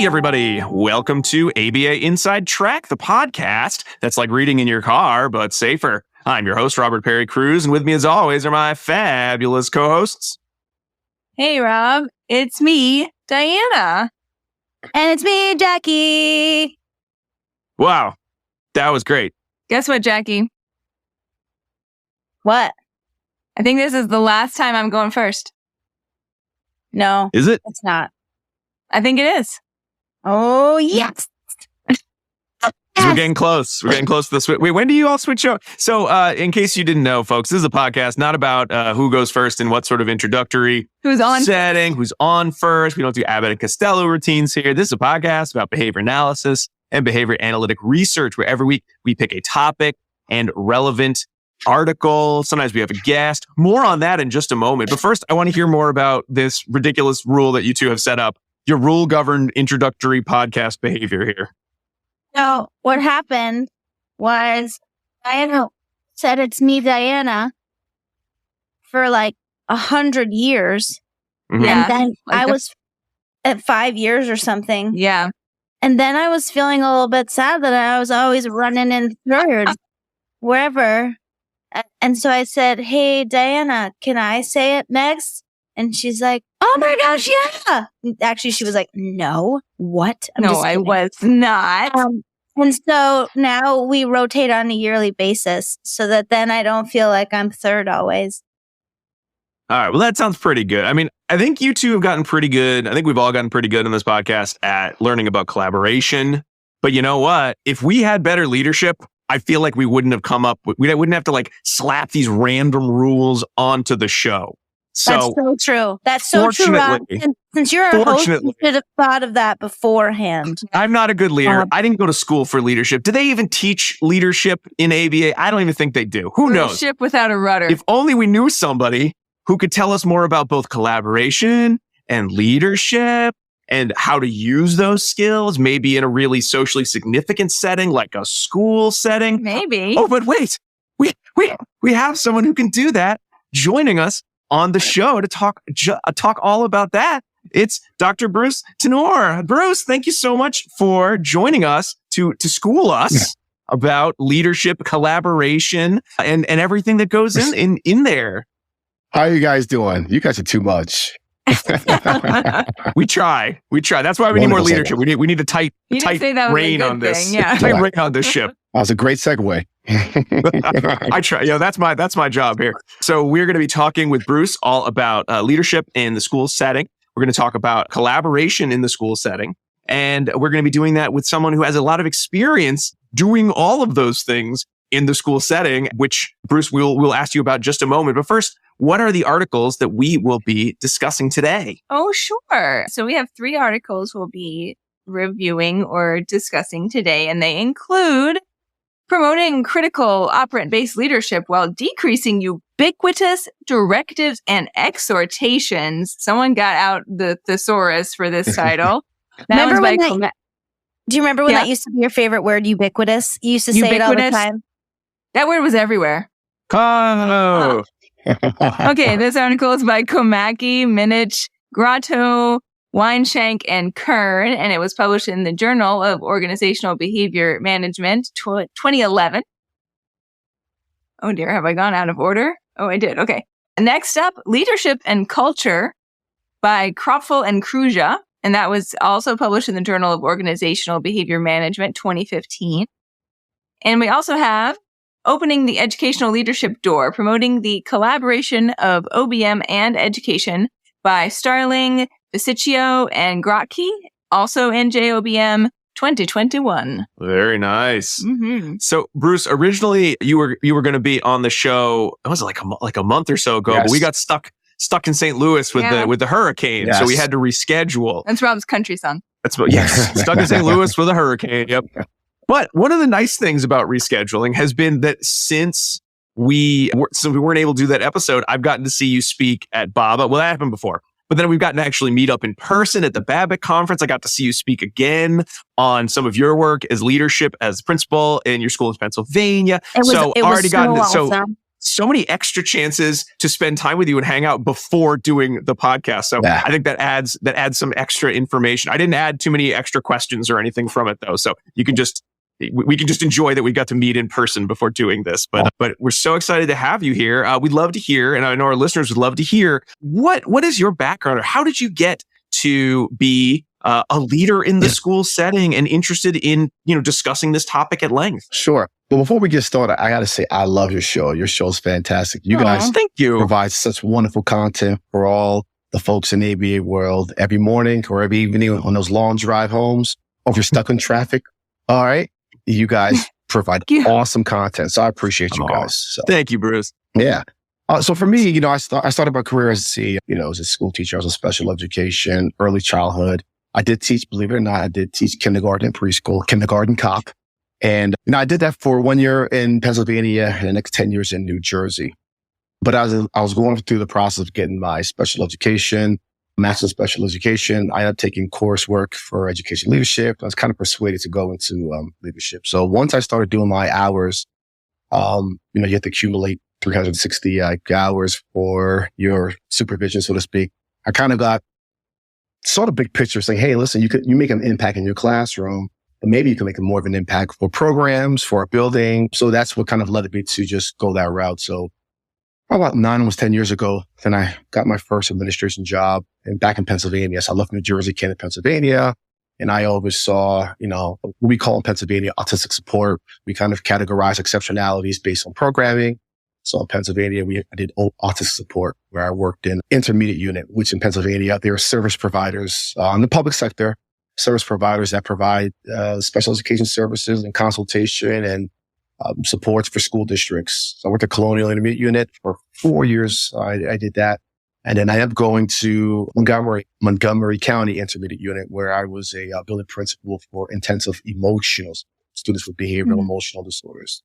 everybody. Welcome to ABA Inside Track, the podcast that's like reading in your car, but safer. I'm your host, Robert Perry Cruz, and with me as always are my fabulous co-hosts. Hey, Rob. It's me, Diana. And it's me, Jackie. Wow. That was great. Guess what, Jackie? What? I think this is the last time I'm going first. No. Is it? It's not. I think it is. Oh, yes. We're getting close. We're getting close to the switch. Wait, when do you all switch over? So, in case you didn't know, folks, this is a podcast not about who goes first and what sort of introductory Who's on setting, who's on first. We don't do Abbott and Costello routines here. This is a podcast about behavior analysis and behavior analytic research, where every week we pick a topic and relevant article. Sometimes we have a guest. More on that in just a moment. But first, I want to hear more about this ridiculous rule that you two have set up. Your rule-governed introductory podcast behavior here. So what happened was Diana said it's me, Diana, for like 100 years. Mhm. Yeah. And then like I the- was at 5 years or something. Yeah. And then I was feeling a little bit sad that I was always running in third, wherever. And so I said, hey, Diana, can I say it next? And she's like, oh my gosh, yeah. Actually, she was like, no, what? I'm No, just I kidding. was not. And so now we rotate on a yearly basis so that then I don't feel like I'm third always. All right. Well, that sounds pretty good. I mean, I think you two have gotten pretty good. I think we've all gotten pretty good on this podcast at learning about collaboration. But you know what? If we had better leadership, I feel like we wouldn't have come up with, we wouldn't have to like slap these random rules onto the show. That's So so true. That's so true, Rob. fortunately- Since you're a host, fortunately- you should have thought of that beforehand. I'm not a good leader. I didn't go to school for leadership. Do they even teach leadership in ABA? I don't even think they do. Who knows? Ship without a rudder. If only we knew somebody who could tell us more about both collaboration and leadership and how to use those skills, maybe in a really socially significant setting, like a school setting. Maybe. Oh, but wait, we have someone who can do that joining us on the show to talk all about that. It's Dr. Bruce Tinor. Bruce, thank you so much for joining us to school us about leadership, collaboration, and everything that goes in there. How are you guys doing? You guys are too much. We try. That's why we need more Wonderful. leadership. We need a tight You didn't say that was a rein good on this. thing, yeah. Tight rein on this ship. That was a great segue. I try. Yeah, that's my job here. So we're going to be talking with Bruce all about leadership in the school setting. We're going to talk about collaboration in the school setting, and we're going to be doing that with someone who has a lot of experience doing all of those things in the school setting, which Bruce we'll ask you about in just a moment. But first, what are the articles that we will be discussing today? Oh, sure. So we have 3 articles we'll be reviewing or discussing today, and they include promoting critical operant-based leadership while decreasing ubiquitous directives and exhortations. Someone got out the thesaurus for this title. Remember one's when by Do you remember when Yeah. that used to be your favorite word, ubiquitous? You used to say it all the Ubiquitous? time. That word was everywhere. Oh, Okay, this article is by Komaki, Minich, Grotto, Weinshank, and Kern, and it was published in the Journal of Organizational Behavior Management, 2011. Oh dear, have I gone out of order? Oh, I did. Okay. Next up, Leadership and Culture by Kropfel and Kruja, and that was also published in the Journal of Organizational Behavior Management, 2015. And we also have Opening the Educational Leadership Door, Promoting the Collaboration of OBM and Education by Starling, Vesicchio, and Grotke, also in JOBM 2021. very nice. Mm-hmm. So, Bruce, originally you were going to be on the show. It was like a month or so ago, but Yes. we got stuck in St. Louis with Yeah. the hurricane, so Yes. we had to reschedule. That's Rob's country song. That's what, yes, stuck in St. Louis with a hurricane. Yep. But one of the nice things about rescheduling has been that since we weren't able to do that episode, I've gotten to see you speak at BABA. Well, that happened before. But then we've gotten to actually meet up in person at the BABIC conference. I got to see you speak again on some of your work as leadership as principal in your school in Pennsylvania. It was so already gotten awesome. so many extra chances to spend time with you and hang out before doing the podcast. So I think that adds some extra information. I didn't add too many extra questions or anything from it though. So we can just enjoy that we got to meet in person before doing this. But we're so excited to have you here. We'd love to hear, and I know our listeners would love to hear, what is your background, or how did you get to be a leader in the school setting and interested in, discussing this topic at length? Sure. But before we get started, I got to say, I love your show. Your show's fantastic. You guys thank you. Provide such wonderful content for all the folks in the ABA world every morning or every evening on those long drive homes, or if you're stuck in traffic. All right. You guys provide awesome content. So I appreciate you guys. So. Thank you, Bruce. Yeah. So for me, I started my career as as a school teacher. I was in special education, early childhood. I did teach, believe it or not, I did teach kindergarten and preschool, kindergarten cop. And I did that for 1 year in Pennsylvania and the next 10 years in New Jersey. But I was going through the process of getting my special education, master's of special education. I ended up taking coursework for education leadership. I was kind of persuaded to go into leadership. So once I started doing my hours, you have to accumulate 360 hours for your supervision, so to speak. I kind of got sort of big picture saying, hey, listen, you make an impact in your classroom, but maybe you can make more of an impact for programs, for a building. So that's what kind of led me to just go that route. So about almost 10 years ago, then I got my first administration job back in Pennsylvania. So I left New Jersey, came to Pennsylvania, and I always saw, what we call in Pennsylvania autistic support. We kind of categorize exceptionalities based on programming. So in Pennsylvania, I did autistic support, where I worked in intermediate unit, which in Pennsylvania, there are service providers in the public sector, service providers that provide special education services and consultation and supports for school districts. So I worked at Colonial Intermediate Unit for 4 years. I did that. And then I ended up going to Montgomery County Intermediate Unit, where I was a building principal for intensive emotional students with behavioral emotional disorders.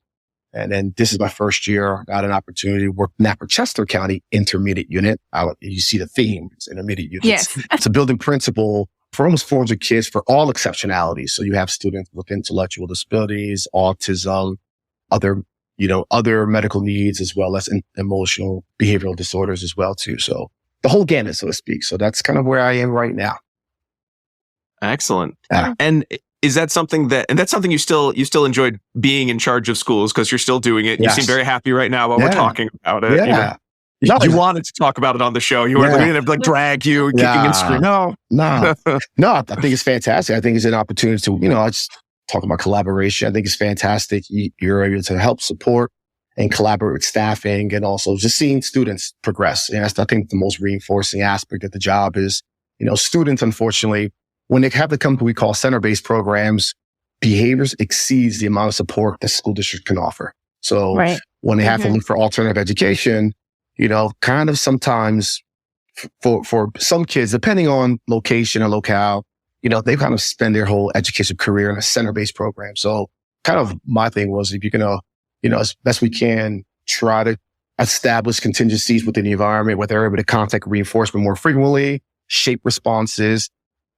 And then this is my first year. I got an opportunity to work in Chester County Intermediate Unit. You see the theme, it's intermediate units. Yes. It's a building principal for almost 400 kids for all exceptionalities. So you have students with intellectual disabilities, autism, other medical needs, as well as emotional behavioral disorders as well too. So the whole gamut, so to speak. So that's kind of where I am right now. Excellent. And is that something that's something you still enjoyed being in charge of schools, because you're still doing it? Yes. You seem very happy right now while we're talking about it. Yeah. You wanted to talk about it on the show. You weren't going to drag you kicking and screaming. No. I think it's fantastic. I think it's an opportunity to, I just talk about collaboration. I think it's fantastic. You're able to help support and collaborate with staffing, and also just seeing students progress. And that's, I think, the most reinforcing aspect of the job is, students, unfortunately, when they have to come to what we call center-based programs, behaviors exceeds the amount of support the school district can offer. So when they have to look for alternative education, kind of sometimes for some kids, depending on location or locale, they kind of spend their whole education career in a center-based program. So kind of my thing was, if you're going to, as best we can, try to establish contingencies within the environment where they're able to contact reinforcement more frequently, shape responses,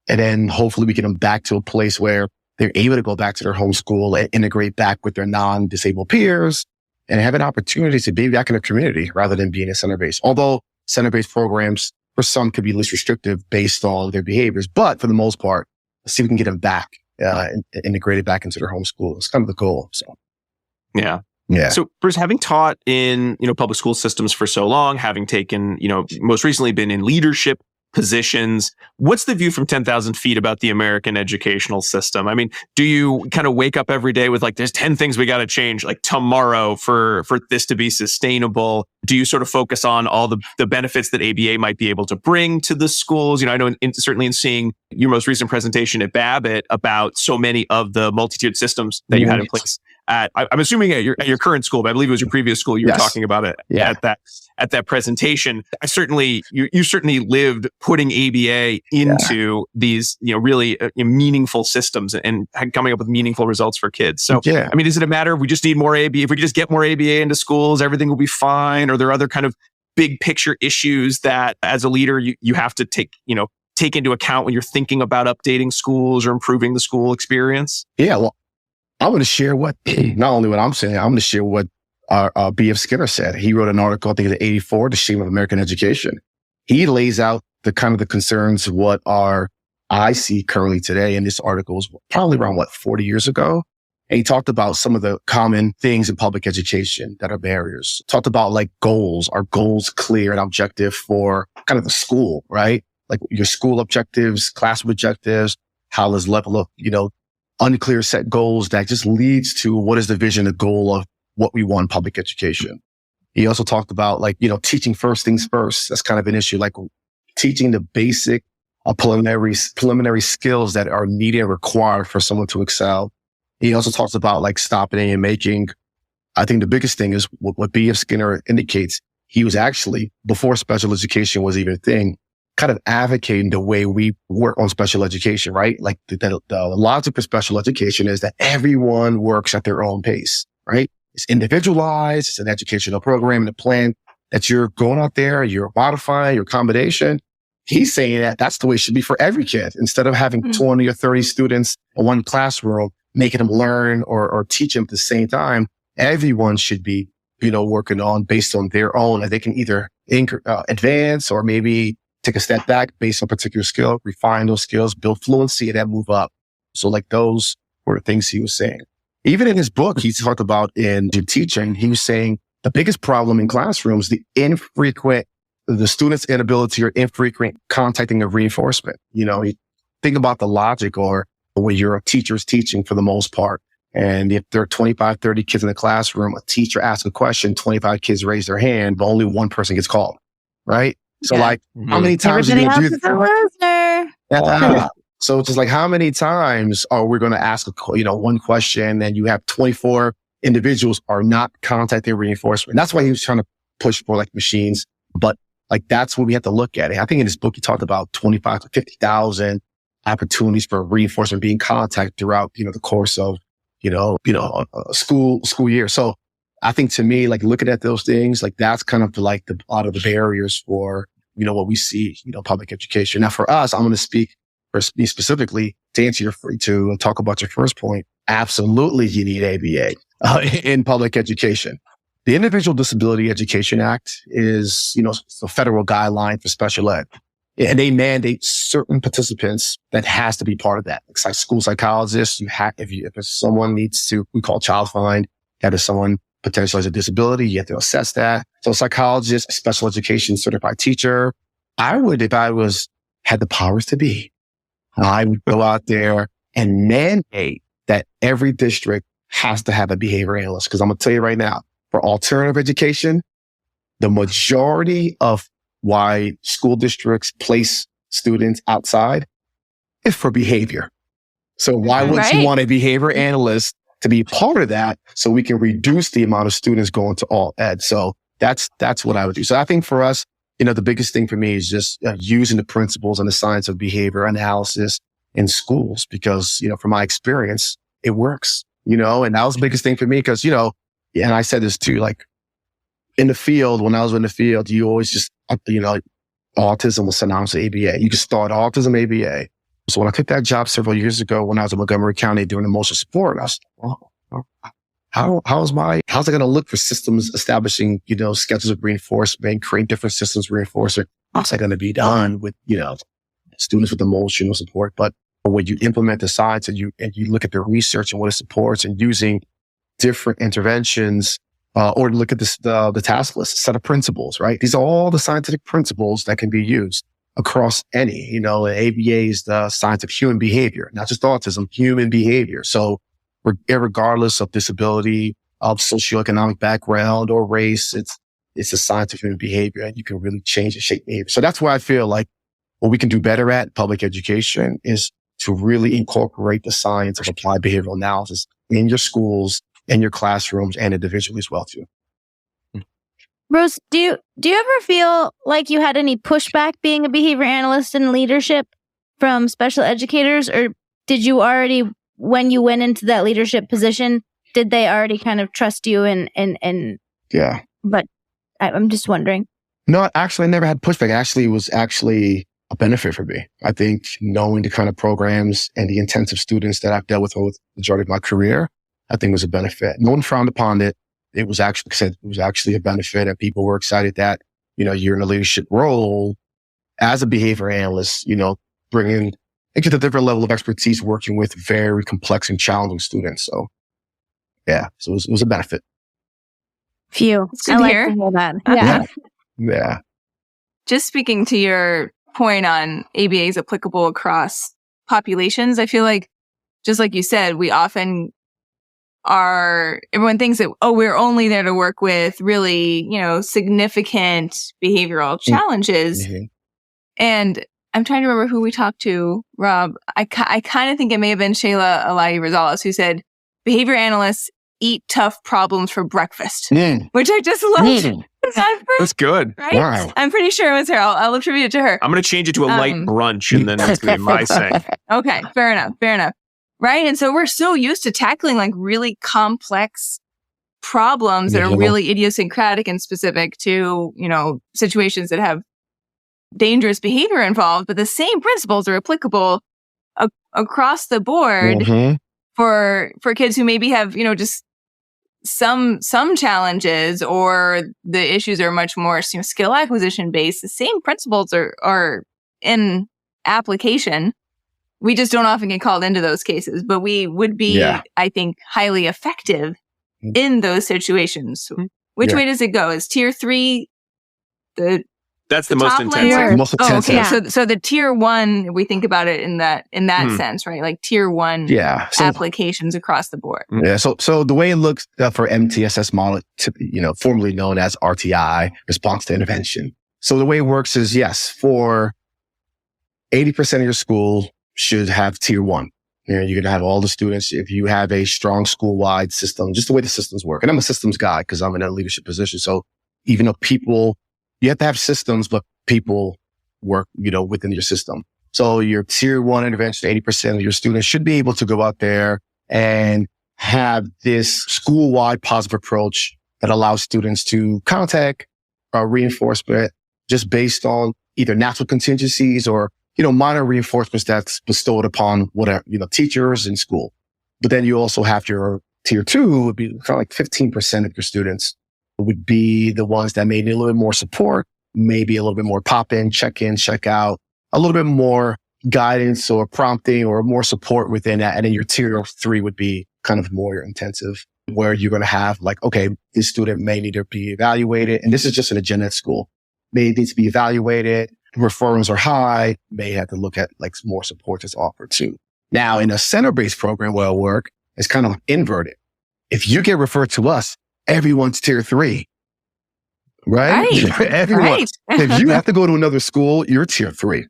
and then hopefully we get them back to a place where they're able to go back to their home school and integrate back with their non-disabled peers and have an opportunity to be back in the community rather than being a center-based. Although center-based programs for some could be less restrictive based on their behaviors, but for the most part, let's see if we can get them back, integrated back into their home school. It's kind of the goal. So, yeah. Yeah. So, Bruce, having taught in, public school systems for so long, having taken, most recently been in leadership positions, what's the view from 10,000 feet about the American educational system? I mean, do you kind of wake up every day with there's 10 things we got to change tomorrow for this to be sustainable? Do you sort of focus on all the benefits that ABA might be able to bring to the schools? I know certainly in seeing your most recent presentation at Babbitt about so many of the multi-tiered systems that you had in place I'm assuming at your current school, but I believe it was your previous school. You were talking about it at that presentation. You certainly lived putting ABA into these, really meaningful systems and coming up with meaningful results for kids. So, I mean, is it a matter of we just need more ABA? If we could just get more ABA into schools, everything will be fine? Or are there other kind of big picture issues that as a leader, you have to take into account when you're thinking about updating schools or improving the school experience? Yeah, well, I'm going to share not only what I'm saying, I'm going to share what B.F. Skinner said. He wrote an article, I think it's 84, The Shame of American Education. He lays out the kind of the concerns what I see currently today. And this article was probably around 40 years ago. And he talked about some of the common things in public education that are barriers. Talked about like goals. Are goals clear and objective for kind of the school, right? Like your school objectives, classroom objectives, how does level of, unclear set goals that just leads to what is the vision, the goal of what we want in public education. He also talked about teaching first things first. That's kind of an issue, like teaching the basic preliminary skills that are needed and required for someone to excel. He also talks about like stopping and making. I think the biggest thing is what B.F. Skinner indicates. He was actually, before special education was even a thing, kind of advocating the way we work on special education, right? Like the logic for special education is that everyone works at their own pace, right? It's individualized. It's an educational program and a plan that you're going out there, you're modifying your combination. He's saying that that's the way it should be for every kid. Instead of having 20 or 30 students in one classroom, making them learn or teach them at the same time, everyone should be, working on based on their own. And they can either advance or maybe take a step back based on a particular skill, refine those skills, build fluency, and then move up. So like those were the things he was saying. Even in his book, he talked about in teaching, he was saying the biggest problem in classrooms, the student's inability or infrequent contacting of reinforcement. You think about the logic or when you're a teacher's teaching for the most part. And if there are 25, 30 kids in the classroom, a teacher asks a question, 25 kids raise their hand, but only one person gets called, right? So how many times are you going to do that? Yeah. So it's just like, how many times are we going to ask, one question and you have 24 individuals are not contacting reinforcement? That's why he was trying to push for like machines. But like, that's what we have to look at. I think in his book, he talked about 25 to 50,000 opportunities for reinforcement being contacted throughout, the course of, a school year. So I think to me, like looking at those things, like that's kind of like a lot of the barriers for, what we see, public education. Now for us, I'm going to speak for me specifically to answer to talk about your first point. Absolutely. You need ABA in public education. The Individual Disability Education Act is, a federal guideline for special ed. And they mandate certain participants that has to be part of that. Like school psychologists, if someone needs to, we call child find, that is someone potentially has a disability, you have to assess that. So psychologist, special education certified teacher, I would, if I had the powers to be, I would go out there and mandate that every district has to have a behavior analyst. Cause I'm going to tell you right now, for alternative education, the majority of why school districts place students outside is for behavior. So why wouldn't you want a behavior analyst to be part of that so we can reduce the amount of students going to all ed? So that's what I would do. So I think for us, the biggest thing for me is just using the principles and the science of behavior analysis in schools because, from my experience, it works, and that was the biggest thing for me because, and I said this too, like in the field, when I was in the field, you always just, autism was synonymous with ABA. You could start autism ABA. So when I took that job several years ago, when I was in Montgomery County doing emotional support, I was how's it going to look for systems establishing, schedules of reinforcement, create different systems of reinforcement? How's that going to be done with, students with emotional support? But when you implement the science and you look at the research and what it supports and using different interventions, or look at the task list, set of principles, right? These are all the scientific principles that can be used across any, ABA is the science of human behavior, not just autism, human behavior. So regardless of disability, of socioeconomic background or race, it's a science of human behavior and you can really change and shape behavior. So that's why I feel like what we can do better at public education is to really incorporate the science of applied behavioral analysis in your schools, in your classrooms, and individually as well too. Bruce, do you ever feel like you had any pushback being a behavior analyst in leadership from special educators, or did you already, when you went into that leadership position, did they already kind of trust you and yeah? But I'm just wondering. No, actually, I never had pushback. It was actually a benefit for me. I think knowing the kind of programs and the intensive students that I've dealt with over the majority of my career, I think was a benefit. No one frowned upon it. it was actually a benefit, and people were excited that, you're in a leadership role as a behavior analyst, bringing into the different level of expertise, working with very complex and challenging students. So yeah, so it was a benefit. Phew. It's good to hear. hear that. Yeah. Just speaking to your point on ABA is applicable across populations, I feel like, just like you said, we often everyone thinks that, we're only there to work with really, significant behavioral challenges. Mm-hmm. And I'm trying to remember who we talked to, Rob. I kind of think it may have been Shayla Alayi Rosales who said, behavior analysts eat tough problems for breakfast, which I just loved. That's good. Right? Wow. I'm pretty sure it was her. I'll attribute it to her. I'm going to change it to a light brunch, and then that's going to be my saying. Okay, fair enough. Right? And so we're so used to tackling like really complex problems that are really idiosyncratic and specific to, situations that have dangerous behavior involved, but the same principles are applicable across the board for kids who maybe have, just some challenges, or the issues are much more skill acquisition based. The same principles are in application. We just don't often get called into those cases, but we would be, I think, highly effective in those situations. Which way does it go? Is tier 3 that's the most intense? Okay. So the tier 1, we think about it in that sense, right? Like tier 1 applications across the board. Yeah. So the way it looks for MTSS model, formerly known as RTI, response to intervention. So the way it works is, yes, for 80% of your school should have tier 1. You're going to have all the students. If you have a strong school-wide system, just the way the systems work. And I'm a systems guy because I'm in a leadership position. So even though you have to have systems, but people work, within your system. So your tier 1 intervention, 80% of your students should be able to go out there and have this school-wide positive approach that allows students to contact reinforcement just based on either natural contingencies or, minor reinforcements that's bestowed upon whatever, teachers in school. But then you also have your tier 2 would be kind of like 15% of your students would be the ones that may need a little bit more support, maybe a little bit more pop in, check out, a little bit more guidance or prompting or more support within that. And then your tier 3 would be kind of more intensive, where you're going to have like, okay, this student may need to be evaluated. And this is just in a gen ed school. May need to be evaluated. Referrals are high. May have to look at like more support that's offered too. Now in a center-based program where I work, it's kind of inverted. If you get referred to us, everyone's tier 3, right? Everyone. Right. If you have to go to another school, you're tier 3.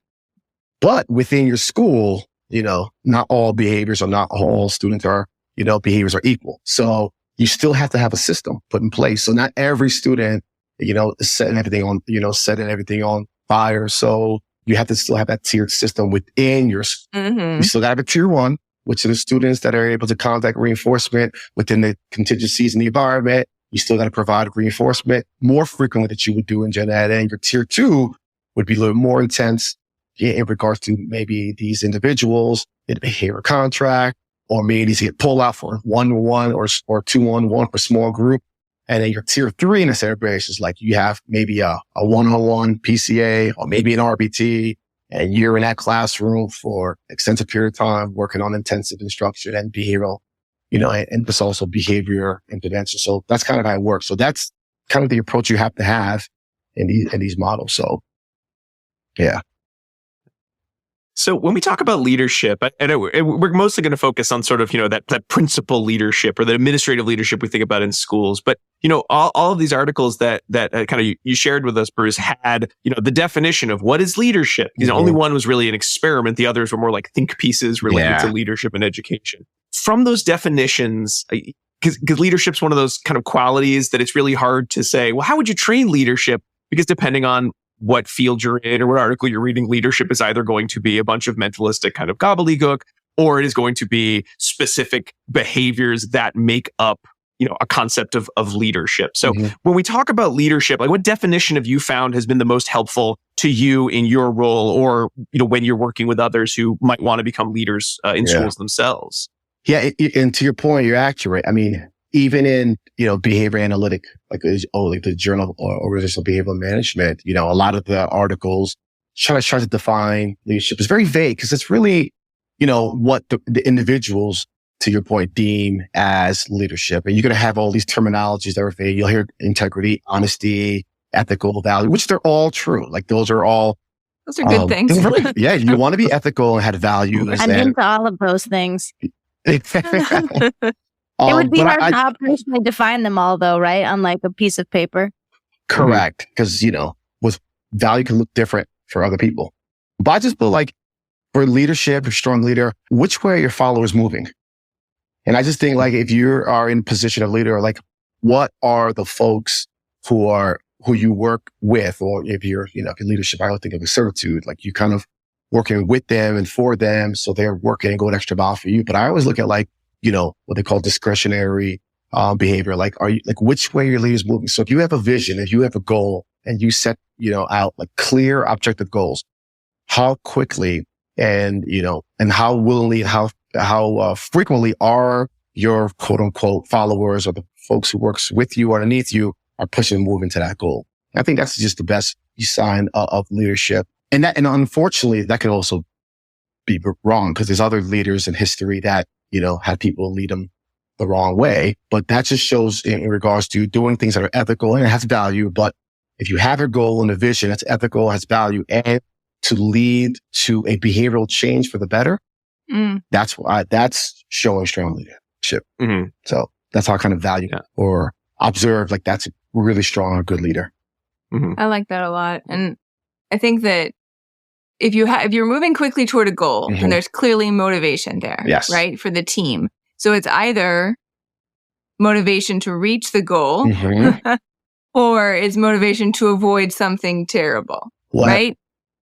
But within your school, not all behaviors or not all students are, behaviors are equal. So you still have to have a system put in place. So not every student, is setting everything on fire. So you have to still have that tiered system within your school. You still got to have a tier 1, which are the students that are able to contact reinforcement within the contingencies in the environment. You still got to provide reinforcement more frequently than you would do in gen ed. And your tier 2 would be a little more intense in regards to maybe these individuals in a behavior contract, or maybe to get pulled out for 1-on-1 or 2-on-1 for small group. And then your tier 3 in this area is like you have maybe a 1-on-1 PCA or maybe an RBT, and you're in that classroom for extensive period of time working on intensive instruction and behavioral, and it's also behavior intervention. So that's kind of how it works. So that's kind of the approach you have to have in these models. So yeah. So when we talk about leadership, we're mostly going to focus on sort of, that principal leadership or the administrative leadership we think about in schools. But, all of these articles that kind of you shared with us, Bruce, had, the definition of what is leadership. Only one was really an experiment. The others were more like think pieces related to leadership and education. From those definitions, because leadership's one of those kind of qualities that it's really hard to say, well, how would you train leadership? Because depending on what field you're in or what article you're reading, leadership is either going to be a bunch of mentalistic kind of gobbledygook, or it is going to be specific behaviors that make up, a concept of leadership. So when we talk about leadership, like what definition have you found has been the most helpful to you in your role, or, when you're working with others who might want to become leaders in schools themselves? Yeah. And to your point, you're accurate. I mean, even in, behavior analytic, like the Journal of Organizational Behavioral Management, a lot of the articles try to define leadership. It's very vague because it's really, what the individuals, to your point, deem as leadership. And you're going to have all these terminologies that are vague. You'll hear integrity, honesty, ethical value, which they're all true. Like those are good things. Really, yeah, you want to be ethical and have values. I'm into all of those things. It would be hard to personally define them all, though, right? On like a piece of paper. Correct. Because, with value can look different for other people. But I just feel like for leadership, a strong leader, which way are your followers moving? And I just think like if you are in position of leader, like what are the folks who you work with, or if you're, if you're leadership, I don't think of a servitude, like you kind of working with them and for them. So they're working and going extra mile for you. But I always look at like, what they call discretionary behavior. Like, which way your leader's moving? So if you have a vision, if you have a goal and you set, out like clear objective goals, how quickly and how willingly, how frequently are your quote unquote followers or the folks who works with you or underneath you are pushing and moving to that goal. I think that's just the best sign of leadership. And unfortunately, that can also be wrong because there's other leaders in history that, had people lead them the wrong way. But that just shows in regards to doing things that are ethical and it has value. But if you have a goal and a vision that's ethical, has value, and to lead to a behavioral change for the better, that's showing strong leadership. Mm-hmm. So that's how I kind of value or observe like that's a really strong, good leader. Mm-hmm. I like that a lot. And I think that if you're moving quickly toward a goal, and there's clearly motivation there, yes, right, for the team. So it's either motivation to reach the goal or it's motivation to avoid something terrible, right?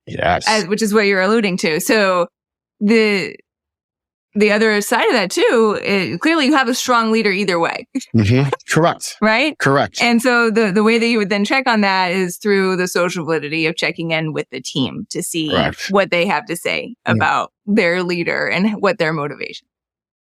Yes. Which is what you're alluding to. So the other side of that too, clearly you have a strong leader either way. Correct. Right? Correct. And so the way that you would then check on that is through the social validity of checking in with the team to see what they have to say about their leader and what their motivation.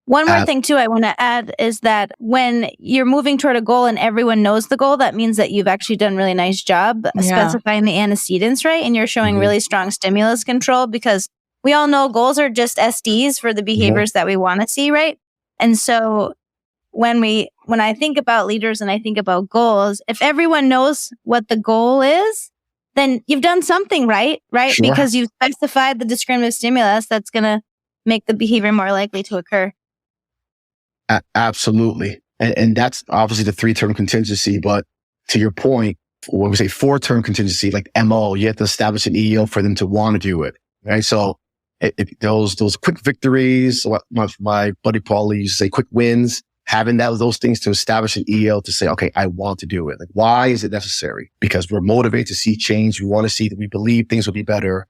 One more thing too I want to add is that when you're moving toward a goal and everyone knows the goal, that means that you've actually done a really nice job specifying the antecedents, right? And you're showing really strong stimulus control because we all know goals are just SDs for the behaviors that we want to see, right? And so when I think about leaders and I think about goals, if everyone knows what the goal is, then you've done something right? Sure. Because you've specified the discriminative stimulus that's going to make the behavior more likely to occur. Absolutely. And that's obviously the 3-term contingency. But to your point, when we say 4-term contingency, like MO, you have to establish an EO for them to want to do it, right? So those quick victories, what my buddy Paul used to say, quick wins, having those things to establish an EO to say, okay, I want to do it. Like, why is it necessary? Because we're motivated to see change. We want to see that we believe things will be better.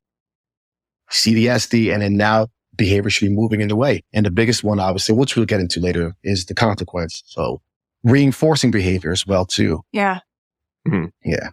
See the SD, and then now behavior should be moving in the way. And the biggest one, obviously, which we'll get into later, is the consequence. So reinforcing behavior as well, too. Yeah. Mm-hmm. Yeah.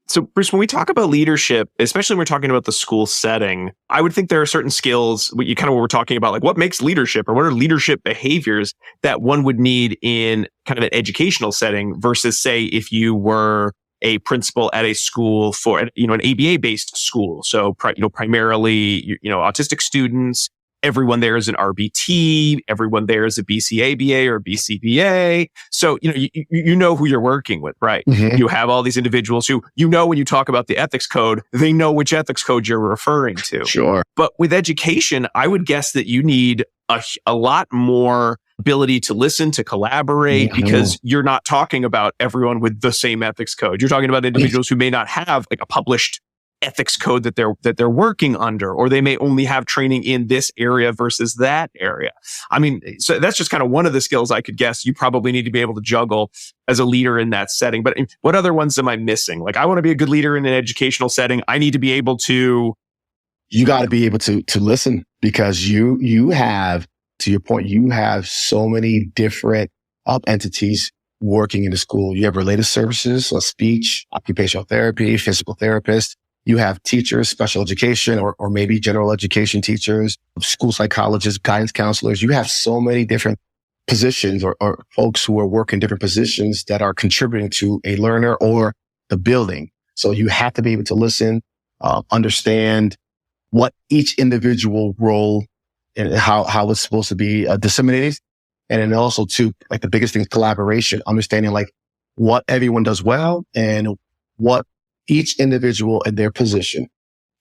So, Bruce, when we talk about leadership, especially when we're talking about the school setting, I would think there are certain skills, what we're talking about, like what makes leadership or what are leadership behaviors that one would need in kind of an educational setting versus, say, if you were a principal at a school for, an ABA-based school. So, primarily, autistic students. Everyone there is an RBT. Everyone there is a BCABA or BCBA. So, you know who you're working with, right? Mm-hmm. You have all these individuals who, when you talk about the ethics code, they know which ethics code you're referring to. Sure. But with education, I would guess that you need a lot more ability to listen, to collaborate, because you're not talking about everyone with the same ethics code. You're talking about individuals who may not have like a published ethics code that they're working under, or they may only have training in this area versus that area. I mean, so that's just kind of one of the skills I could guess you probably need to be able to juggle as a leader in that setting. But what other ones am I missing? Like, I want to be a good leader in an educational setting. I need to be able to. You got to be able to listen, because you have, to your point, you have so many different entities working in the school. You have related services, so speech, occupational therapy, physical therapist. You have teachers, special education, or maybe general education teachers, school psychologists, guidance counselors. You have so many different positions or folks who are working different positions that are contributing to a learner or the building. So you have to be able to listen, understand what each individual role and how it's supposed to be disseminated. And then also too, like the biggest thing is collaboration, understanding like what everyone does well and what each individual in their position,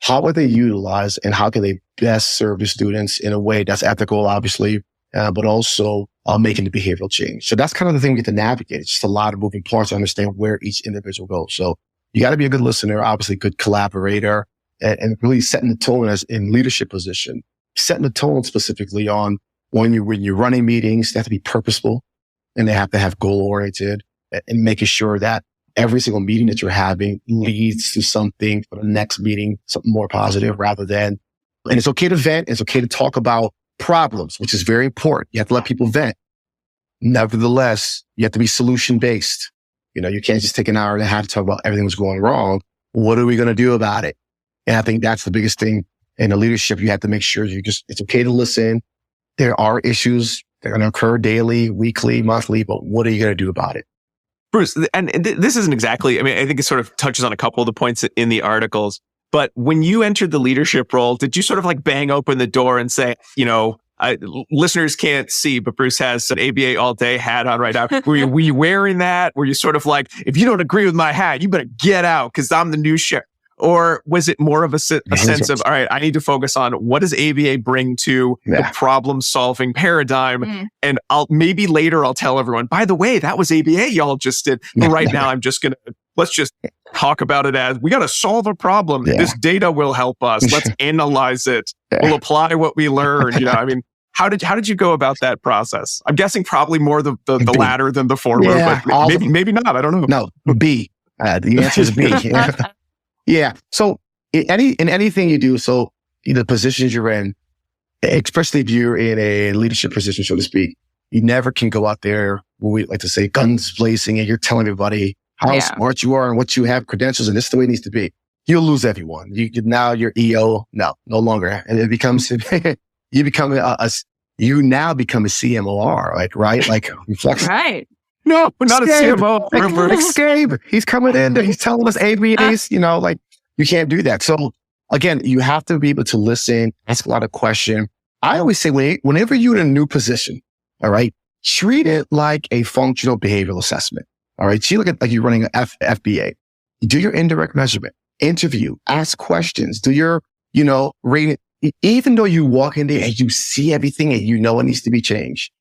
how are they utilized and how can they best serve the students in a way that's ethical, obviously, but also making the behavioral change. So that's kind of the thing we get to navigate. It's just a lot of moving parts to understand where each individual goes. So you got to be a good listener, obviously good collaborator, and really setting the tone as in leadership position, setting the tone specifically on when you're running meetings, they have to be purposeful and they have to have goal oriented and making sure that every single meeting that you're having leads to something for the next meeting, something more positive rather than, and it's okay to vent. It's okay to talk about problems, which is very important. You have to let people vent. Nevertheless, you have to be solution based. You can't just take an hour and a half to talk about everything that's going wrong. What are we going to do about it? And I think that's the biggest thing in the leadership. You have to make sure it's okay to listen. There are issues that are going to occur daily, weekly, monthly, but what are you going to do about it? Bruce, and this isn't exactly, I think it sort of touches on a couple of the points in the articles, but when you entered the leadership role, did you sort of like bang open the door and say, listeners can't see, but Bruce has an ABA all day hat on right now. Were you wearing that? Were you sort of like, if you don't agree with my hat, you better get out because I'm the new sheriff? Or was it more of a sense of, all right, I need to focus on what does ABA bring to the problem solving paradigm? And maybe later I'll tell everyone, by the way, that was ABA y'all just did. But right now let's just talk about it as we got to solve a problem. This data will help us. Let's analyze it. We'll apply what we learned. How did you go about that process? I'm guessing probably more the latter than the former, but maybe not. I don't know. No, B. The answer is B. Yeah. So in anything you do, so the positions you're in, especially if you're in a leadership position, so to speak, you never can go out there, what we like to say, guns blazing, and you're telling everybody how smart you are and what you have credentials, and this is the way it needs to be. You'll lose everyone. Now you're EO. No longer. And it becomes, you now become a CMOR, right? Like reflex. Right. No, not a CMO. Gabe, he's coming in. He's telling us ABAs, you can't do that. So again, you have to be able to listen, ask a lot of questions. I always say whenever you're in a new position, all right, treat it like a functional behavioral assessment. All right. Treat it like you're running an FBA. You do your indirect measurement, interview, ask questions, do your, rating. Even though you walk in there and you see everything and it needs to be changed.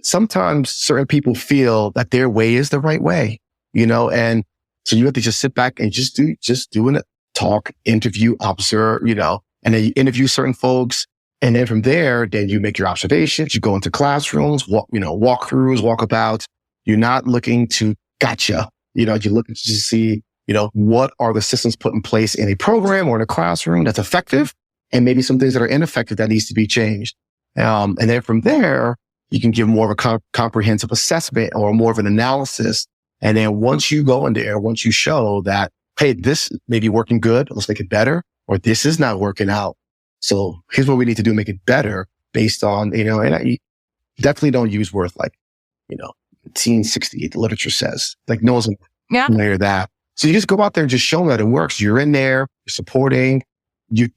Sometimes certain people feel that their way is the right way, and so you have to just sit back and just do a talk, interview, observe, and then you interview certain folks. And then from there, then you make your observations. You go into classrooms, walkthroughs, walkabouts. You're not looking to gotcha. You're looking to see, what are the systems put in place in a program or in a classroom that's effective, and maybe some things that are ineffective that needs to be changed. And then from there, you can give more of a comprehensive assessment or more of an analysis. And then once you go in there, once you show that, hey, this may be working good, let's make it better, or this is not working out. So here's what we need to do to make it better based on, and I definitely don't use words like, 1868, the literature says. Like no one's going to layer that. So you just go out there and just show them that it works. You're in there, you're supporting, you're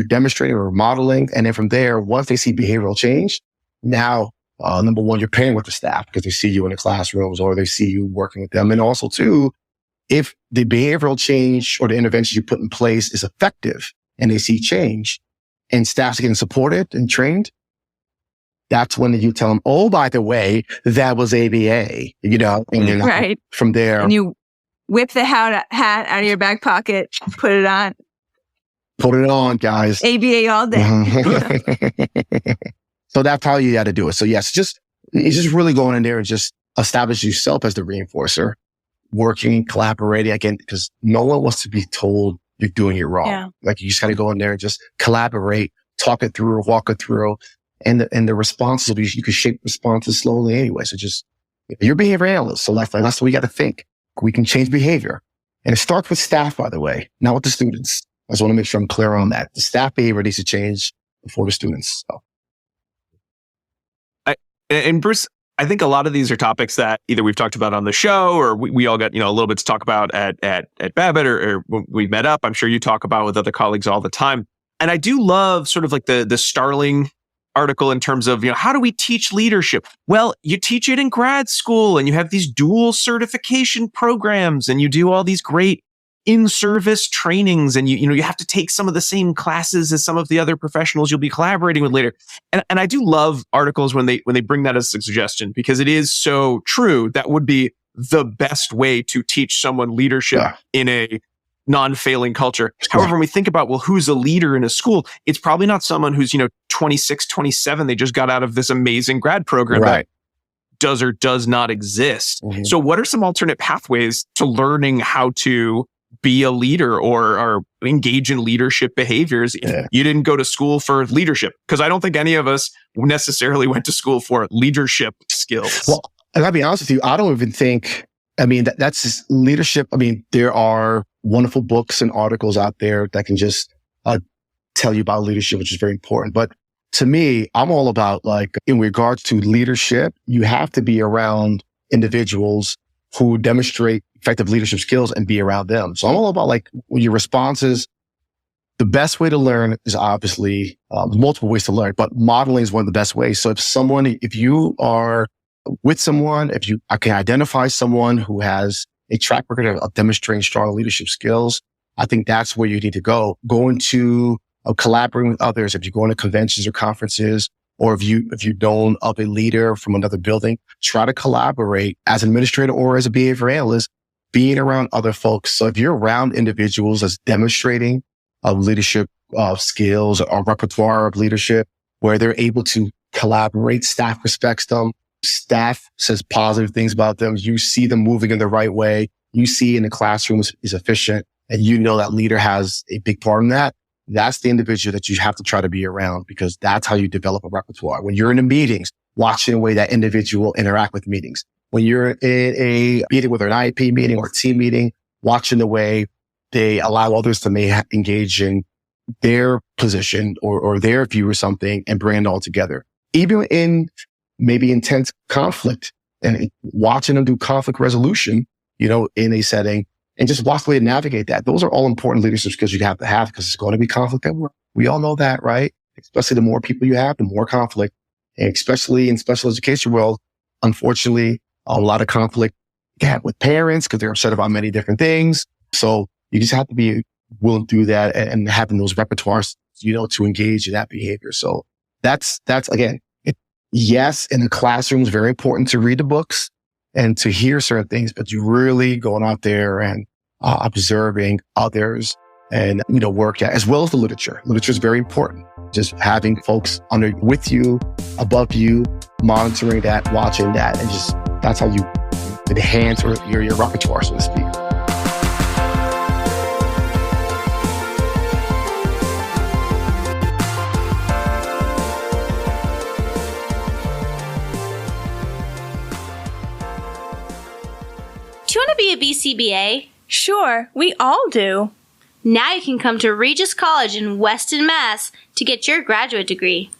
demonstrating or modeling. And then from there, once they see behavioral change, now, number one, you're pairing with the staff because they see you in the classrooms or they see you working with them. And also too, if the behavioral change or the interventions you put in place is effective and they see change and staff's getting supported and trained, that's when you tell them, oh, by the way, that was ABA, and right. From there. And you whip the hat out of your back pocket, put it on. Put it on, guys. ABA all day. So that's how you got to do it. So yes, it's just really going in there and just establish yourself as the reinforcer, working, collaborating again, because no one wants to be told you're doing it wrong. Yeah. Like you just got to go in there and just collaborate, talk it through, walk it through. And the responses will be, you can shape responses slowly anyway. So just, you're a behavior analyst. So that's the way you got to think. We can change behavior. And it starts with staff, by the way, not with the students. I just want to make sure I'm clear on that. The staff behavior needs to change before the students. So. And Bruce, I think a lot of these are topics that either we've talked about on the show or we all got, a little bit to talk about at Babbitt or when we met up. I'm sure you talk about with other colleagues all the time. And I do love sort of like the Starling article in terms of, how do we teach leadership? Well, you teach it in grad school and you have these dual certification programs and you do all these great in-service trainings and you have to take some of the same classes as some of the other professionals you'll be collaborating with later. And I do love articles when they bring that as a suggestion because it is so true. That would be the best way to teach someone leadership in a non-failing culture. However, when we think about, who's a leader in a school, it's probably not someone who's, 26, 27. They just got out of this amazing grad program that does or does not exist. Mm-hmm. So what are some alternate pathways to learning how to be a leader or engage in leadership behaviors if you didn't go to school for leadership? Because I don't think any of us necessarily went to school for leadership skills. Well, and I'll be honest with you, I don't even think, that's just leadership. There are wonderful books and articles out there that can just tell you about leadership, which is very important. But to me, I'm all about in regards to leadership, you have to be around individuals who demonstrate effective leadership skills and be around them. So I'm all about when your responses, the best way to learn is obviously multiple ways to learn, but modeling is one of the best ways. So if you are with someone, I can identify someone who has a track record of demonstrating strong leadership skills, I think that's where you need to go. Going to collaborating with others. If you're going to conventions or conferences, or if you know of a leader from another building, try to collaborate as an administrator or as a behavior analyst, being around other folks. So if you're around individuals that's demonstrating leadership skills or repertoire of leadership, where they're able to collaborate, staff respects them, staff says positive things about them, you see them moving in the right way, you see in the classroom is efficient, and you know that leader has a big part in that. That's the individual that you have to try to be around because that's how you develop a repertoire. When you're in the meetings, watching the way that individual interact with meetings. When you're in a meeting, whether an IEP meeting or a team meeting, watching the way they allow others to engage in their position or their view or something and bring it all together. Even in maybe intense conflict and watching them do conflict resolution, in a setting, and just watch the way to navigate that. Those are all important leadership skills you have to have because it's going to be conflict at work. We all know that, right? Especially the more people you have, the more conflict. And especially in special education world, unfortunately, a lot of conflict you have with parents because they're upset about many different things. So you just have to be willing to do that and having those repertoires, to engage in that behavior. So that's again, yes, in the classroom it's very important to read the books and to hear certain things, but you really going out there and observing others and, work at, as well as the literature. Literature is very important. Just having folks with you, above you, monitoring that, watching that, and just, that's how you enhance your repertoire, so to speak. Do you want to be a BCBA? Sure, we all do. Now you can come to Regis College in Weston, Mass. to get your graduate degree.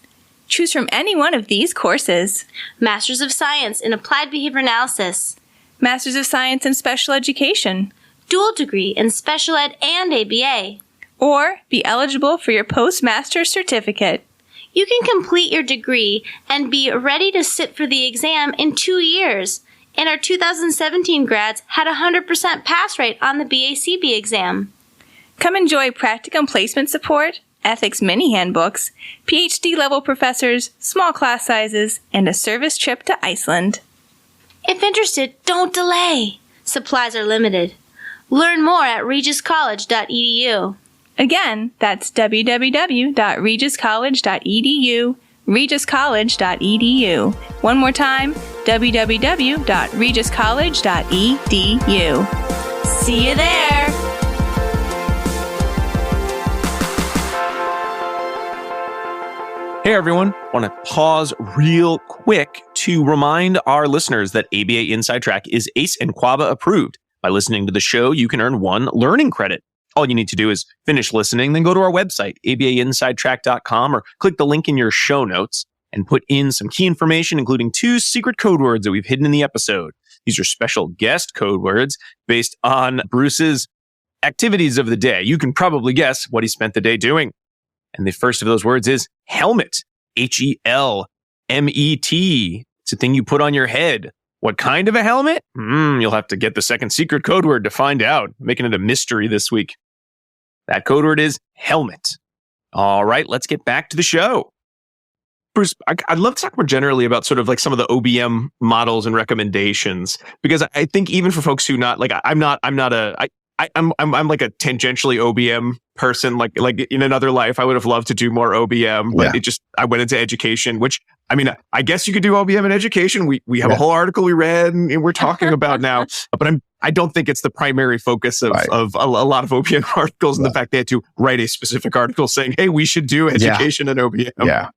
Choose from any one of these courses. Masters of Science in Applied Behavior Analysis. Masters of Science in Special Education. Dual degree in Special Ed and ABA. Or be eligible for your postmaster's certificate. You can complete your degree and be ready to sit for the exam in 2 years. And our 2017 grads had a 100% pass rate on the BACB exam. Come enjoy practicum placement support, ethics mini handbooks, PhD level professors, small class sizes, and a service trip to Iceland. If interested, don't delay. Supplies are limited. Learn more at regiscollege.edu. Again, that's www.regiscollege.edu, regiscollege.edu. One more time, www.regiscollege.edu. See you there! Hey everyone, want to pause real quick to remind our listeners that ABA Inside Track is ACE and QABA approved. By listening to the show, you can earn 1 learning credit. All you need to do is finish listening, then go to our website, abainsidetrack.com, or click the link in your show notes. and put in some key information, including 2 secret code words that we've hidden in the episode. These are special guest code words based on Bruce's activities of the day. You can probably guess what he spent the day doing. And the first of those words is helmet. Helmet. It's a thing you put on your head. What kind of a helmet? You'll have to get the second secret code word to find out. I'm making it a mystery this week. That code word is helmet. All right, let's get back to the show. Bruce, I'd love to talk more generally about sort of like some of the OBM models and recommendations, because I think even for folks who I'm like a tangentially OBM person. Like in another life, I would have loved to do more OBM, but I went into education, which I mean, I guess you could do OBM in education. We have a whole article we read and we're talking about now, but I don't think it's the primary focus of a lot of OBM articles, and the fact they had to write a specific article saying, hey, we should do education and OBM. Yeah.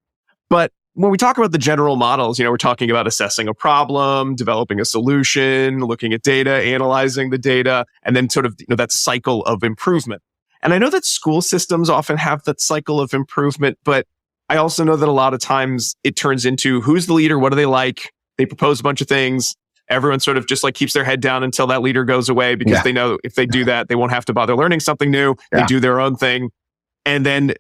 But when we talk about the general models, we're talking about assessing a problem, developing a solution, looking at data, analyzing the data, and then sort of, that cycle of improvement. And I know that school systems often have that cycle of improvement, but I also know that a lot of times it turns into who's the leader, what do they like? They propose a bunch of things. Everyone sort of just like keeps their head down until that leader goes away, because they know if they do that, they won't have to bother learning something new. They do their own thing. And then,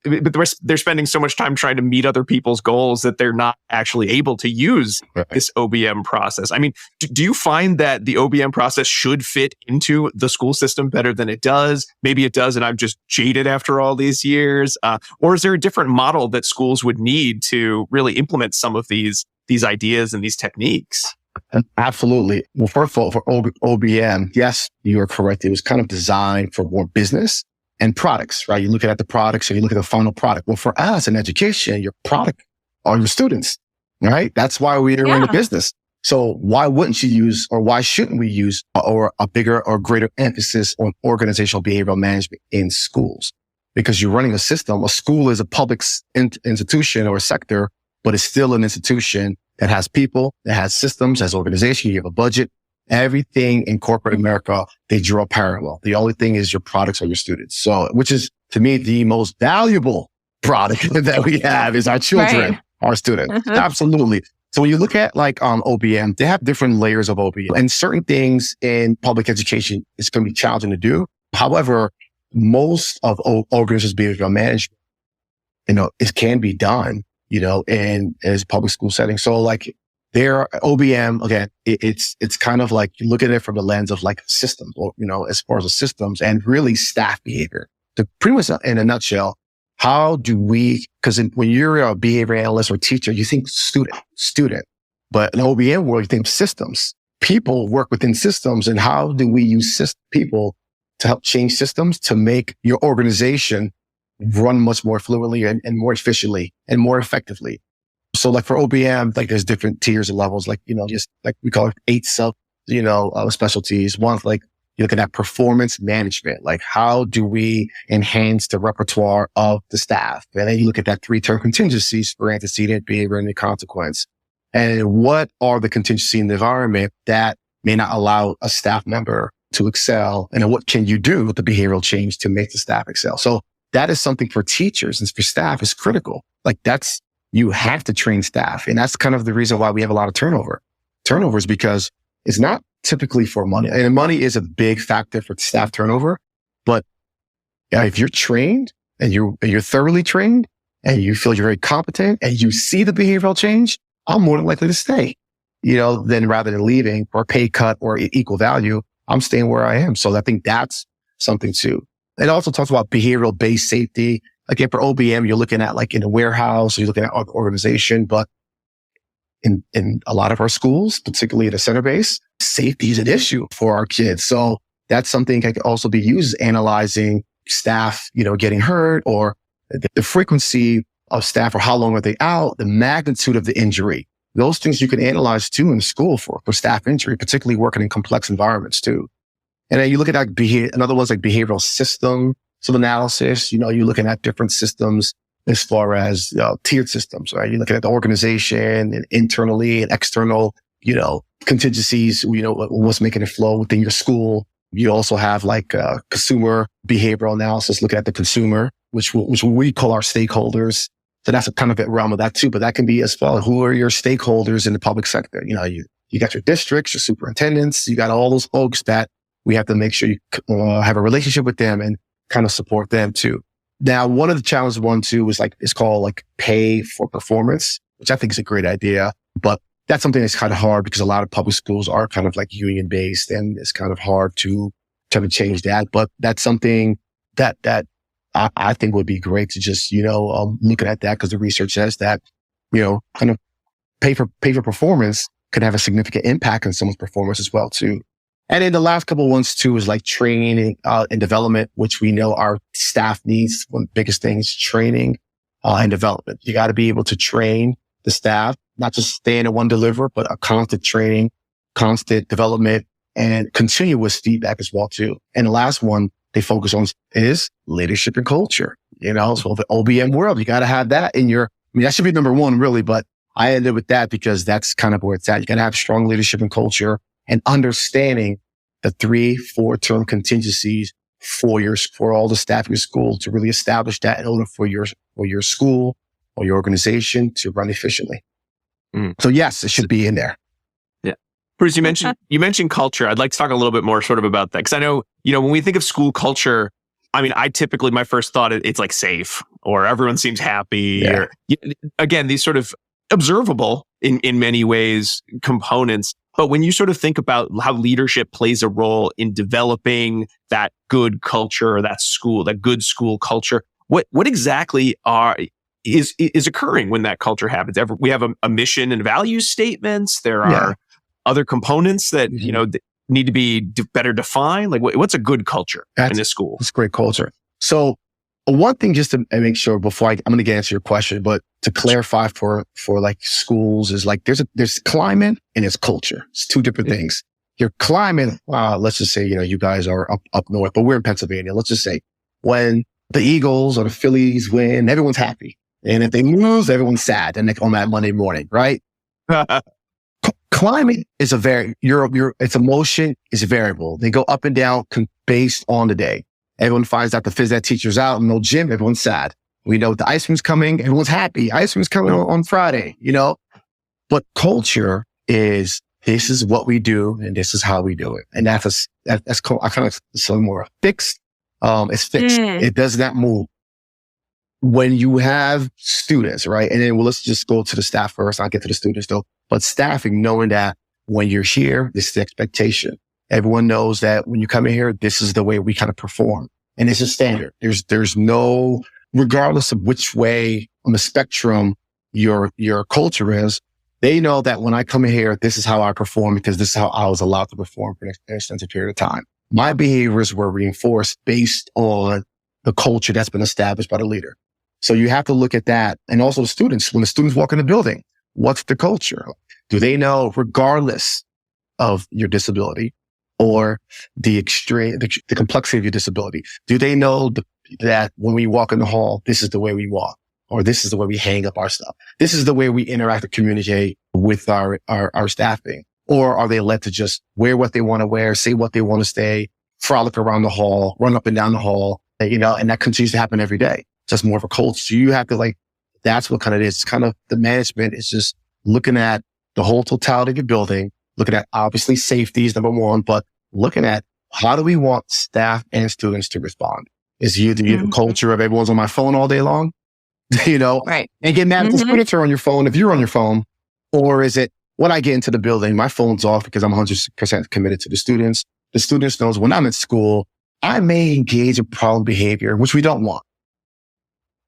but they're spending so much time trying to meet other people's goals that they're not actually able to use this OBM process. I mean, do you find that the OBM process should fit into the school system better than it does? Maybe it does, and I'm just jaded after all these years. Or is there a different model that schools would need to really implement some of these ideas and these techniques? Absolutely. Well, first of all, for OBM, yes, you are correct. It was kind of designed for more business and products, right? You're looking at the products and you look at the final product. Well, for us in education, your product are your students, right? That's why we are in the business. So why wouldn't you use, or why shouldn't we use a bigger or greater emphasis on organizational behavioral management in schools? Because you're running a system. A school is a public institution or a sector, but it's still an institution that has people, that has systems, has organization. You have a budget. Everything in corporate America, they draw a parallel. The only thing is your products are your students. So, which is to me, the most valuable product that we have is our children, our students. Absolutely. So when you look at like OBM, they have different layers of OBM, and certain things in public education is going to be challenging to do. However, most of organizational behavioral management, it can be done, in as public school setting. So like, their OBM, again, it's kind of like you look at it from the lens of like systems, or, as far as the systems and really staff behavior. Pretty much in a nutshell, how do we, because when you're a behavior analyst or teacher, you think student, but in OBM world, you think systems. People work within systems, and how do we use people to help change systems to make your organization run much more fluently and more efficiently and more effectively? So like for OBM, like there's different tiers and levels, like, just like we call it 8 specialties. One's like you're looking at performance management. Like how do we enhance the repertoire of the staff? And then you look at that 3-term contingencies for antecedent, behavior, and the consequence. And what are the contingency in the environment that may not allow a staff member to excel? And then what can you do with the behavioral change to make the staff excel? So that is something for teachers and for staff is critical. Like you have to train staff. And that's kind of the reason why we have a lot of turnover. Turnover is because it's not typically for money. And money is a big factor for staff turnover. But if you're trained and you're thoroughly trained and you feel you're very competent and you see the behavioral change, I'm more than likely to stay, than rather than leaving for a pay cut or equal value. I'm staying where I am. So I think that's something too. It also talks about behavioral based safety. Again, for OBM, you're looking at like in a warehouse, or you're looking at an organization, but in a lot of our schools, particularly at a center base, safety is an issue for our kids. So that's something that can also be used analyzing staff, getting hurt, or the frequency of staff, or how long are they out, the magnitude of the injury. Those things you can analyze too in school for staff injury, particularly working in complex environments too. And then you look at like another one's like behavioral system. Some analysis, you're looking at different systems as far as tiered systems, right? You're looking at the organization and internally and external, contingencies, what's making it flow within your school. You also have like consumer behavioral analysis, looking at the consumer, which we call our stakeholders. So that's a kind of a realm of that too. But that can be as well. Who are your stakeholders in the public sector? You got your districts, your superintendents, you got all those folks that we have to make sure you have a relationship with them and kind of support them too. Now, one of the challenges too is it's called pay for performance, which I think is a great idea, but that's something that's kind of hard because a lot of public schools are kind of union based, and it's kind of hard to try to change that. But that's something that I think would be great to just, looking at that, because the research says that, kind of pay for performance could have a significant impact on someone's performance as well too. And then the last couple of ones too is training and development, which we know our staff needs. One of the biggest things, training and development. You got to be able to train the staff, not just stay in a one deliver, but a constant training, constant development, and continuous feedback as well too. And the last one they focus on is leadership and culture. So the OBM world, you got to have that in that should be number one really, but I ended with that because that's kind of where it's at. You got to have strong leadership and culture and understanding the 3-4 term contingencies for all the staff of your school to really establish that in order for your school or your organization to run efficiently. So yes, it should be in there. Yeah. Bruce, you mentioned culture. I'd like to talk a little bit more sort of about that. Cause I know, when we think of school culture, I typically, my first thought, it's safe or everyone seems happy or again, these sort of observable in many ways components. But when you sort of think about how leadership plays a role in developing that good culture or that good school culture, what exactly is occurring when that culture happens? We have a mission and value statements. There are other components that, need to be better defined. What's a good culture in a school? It's great culture. So one thing just to make sure before I'm going to get answer your question, but to clarify for schools is there's climate and there's culture. It's two different things. Your climate, let's just say, you guys are up north, but we're in Pennsylvania. Let's just say when the Eagles or the Phillies win, everyone's happy. And if they lose, everyone's sad. And on that Monday morning, right? Climate is its emotion is variable. They go up and down based on the day. Everyone finds out the phys ed teacher's out, no gym, everyone's sad. We know the ice cream's coming, everyone's happy. Ice cream's coming on Friday, But culture is, this is what we do and this is how we do it. And that's cool. I kind of say more fixed. It's fixed. It does not move. When you have students, right? And then let's just go to the staff first. I'll get to the students though. But staffing, knowing that when you're here, this is the expectation. Everyone knows that when you come in here, this is the way we kind of perform. And it's a standard. There's no, regardless of which way on the spectrum your culture is, they know that when I come in here, this is how I perform because this is how I was allowed to perform for an extensive period of time. My behaviors were reinforced based on the culture that's been established by the leader. So you have to look at that. And also the students, when the students walk in the building, what's the culture? Do they know, regardless of your disability or the complexity of your disability, do they know that when we walk in the hall, this is the way we walk, or this is the way we hang up our stuff? This is the way we interact and communicate with our staffing. Or are they led to just wear what they want to wear, say what they want to say, frolic around the hall, run up and down the hall, and that continues to happen every day. Just more of a culture. So you have to that's what kind of it is. It's kind of the management is just looking at the whole totality of your building, looking at obviously safety is number one, but looking at how do we want staff and students to respond? Is the culture of everyone's on my phone all day long, right? And get mad at the students are on your phone if you're on your phone, or is it when I get into the building, my phone's off because I'm 100% committed to the students. The students knows when I'm in school, I may engage in problem behavior, which we don't want.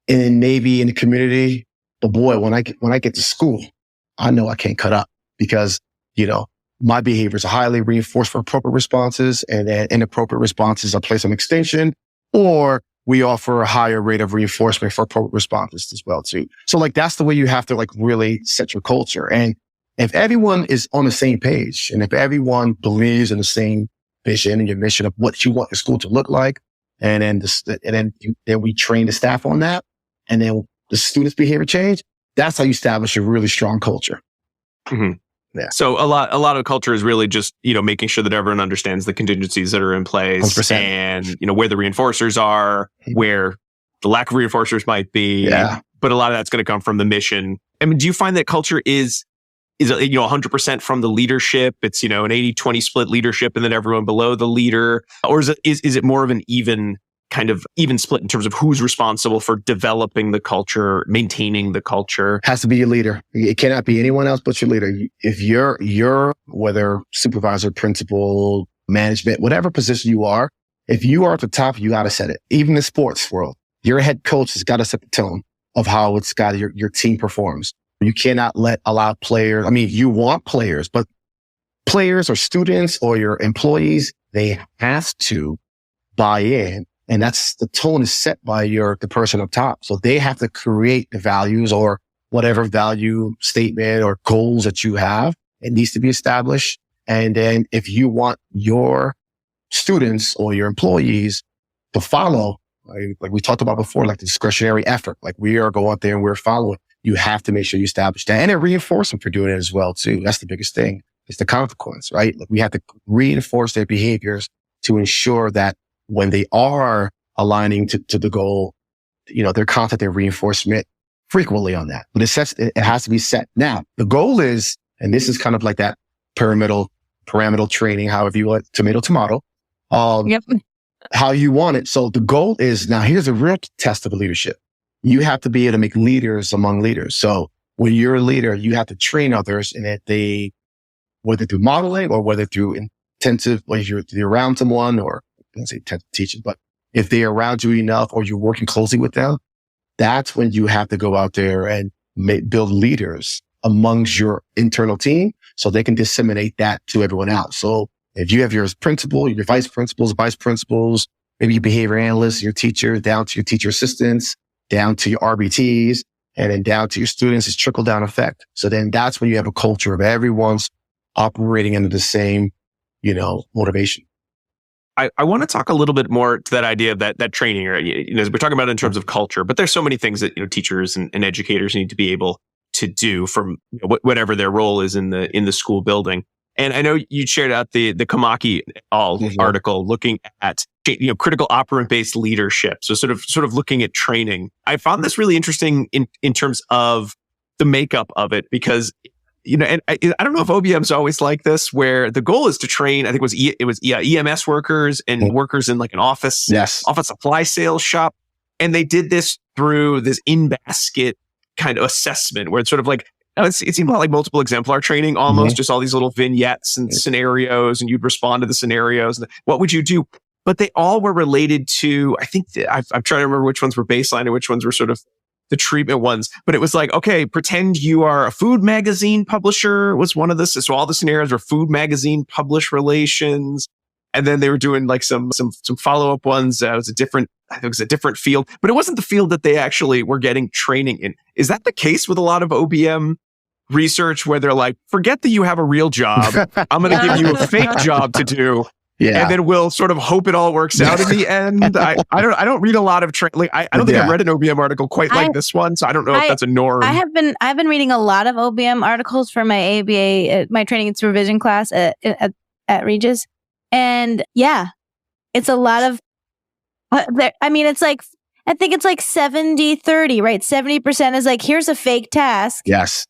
And maybe in the community, but boy, when I get to school, I know I can't cut up because, my behaviors are highly reinforced for appropriate responses, and then inappropriate responses, I place an extension, or we offer a higher rate of reinforcement for appropriate responses as well too. So that's the way you have to really set your culture. And if everyone is on the same page, and if everyone believes in the same vision and your mission of what you want your school to look like, and then we train the staff on that, and then the students' behavior change, that's how you establish a really strong culture. Mm-hmm. Yeah. So a lot of culture is really just, making sure that everyone understands the contingencies that are in place 100%. and, where the reinforcers are, where the lack of reinforcers might be, but a lot of that's going to come from the mission. I mean, do you find that culture is 100% from the leadership? It's, an 80-20 split leadership and then everyone below the leader? Or is it more of an even split in terms of who's responsible for developing the culture, maintaining the culture? Has to be your leader. It cannot be anyone else but your leader. If you're whether supervisor, principal, management, whatever position you are, if you are at the top, you got to set it. Even in sports world, your head coach has got to set the tone of how your team performs. You cannot allow players. I mean, you want players, but players or students or your employees, they have to buy in. And that's the tone is set by the person up top. So they have to create the values or whatever value statement or goals that you have. It needs to be established. And then if you want your students or your employees to follow, like we talked about before, like the discretionary effort, like we are going out there and we're following. You have to make sure you establish that and then reinforce them for doing it as well, too. That's the biggest thing. It's the consequence, right? Like we have to reinforce their behaviors to ensure that when they are aligning to the goal, they're constantly their reinforcement frequently on that. But it has to be set. Now, the goal is, and this is kind of like that pyramidal training, however you want, tomato, Yep. how you want it. So the goal is, now here's a real test of leadership. You have to be able to make leaders among leaders. So when you're a leader, you have to train others in that whether through modeling or whether through intensive, like you're around someone, or I don't say intensive teaching, but if they're around you enough or you're working closely with them, that's when you have to go out there and build leaders amongst your internal team so they can disseminate that to everyone else. So if you have your principal, your vice principals, maybe your behavior analyst, your teacher, down to your teacher assistants, down to your RBTs, and then down to your students, it's trickle down effect. So then that's when you have a culture of everyone's operating under the same, motivation. I want to talk a little bit more to that idea of that training, right? We're talking about it in terms of culture, but there's so many things that teachers and educators need to be able to do from whatever their role is in the school building. And I know you shared out the Komaki article looking at critical operant-based leadership. So sort of looking at training. I found this really interesting in terms of the makeup of it, because and I don't know if OBM's always like this, where the goal is to train. I think it was EMS workers and workers in like an office supply sales shop, and they did this through this in-basket kind of assessment where it's sort of like, it seemed a lot like multiple exemplar training, almost just all these little vignettes and scenarios, and you'd respond to the scenarios. And what would you do? But they all were related to, I think, I'm trying to remember which ones were baseline and which ones were sort of the treatment ones. But it was like, okay, pretend you are a food magazine publisher was one of this. So all the scenarios were food magazine publish relations. And then they were doing like some follow-up ones. I think it was a different field, but it wasn't the field that they actually were getting training in. Is that the case with a lot of OBM research where they're like, forget that you have a real job. I'm going to give you a fake job to do. Yeah. And then we'll sort of hope it all works out in the end. I don't read a lot of I don't think I've read an OBM article quite like this one, so I don't know if that's a norm. I've been reading a lot of OBM articles for my ABA, my training and supervision class at Regis, and it's a lot of. It's like, I think it's like 70-30, right? 70% is like, here's a fake task. Yes.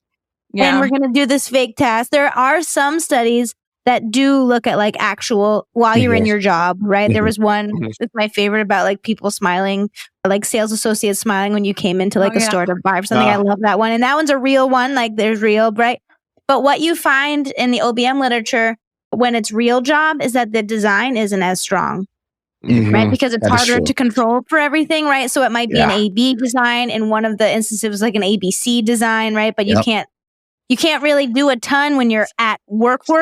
And we're going to do this fake task. There are some studies that do look at like actual while you're in your job, right? There was one, it's my favorite, about like people smiling, like sales associates smiling when you came into like a store to buy something. I love that one. And that one's a real one. Like there's real, right? But what you find in the OBM literature when it's real job is that the design isn't as strong. Right? Because it's harder to control for everything, right? So it might be an AB design. In one of the instances, it was like an ABC design, right? But you can't really do a ton when you're at work, right?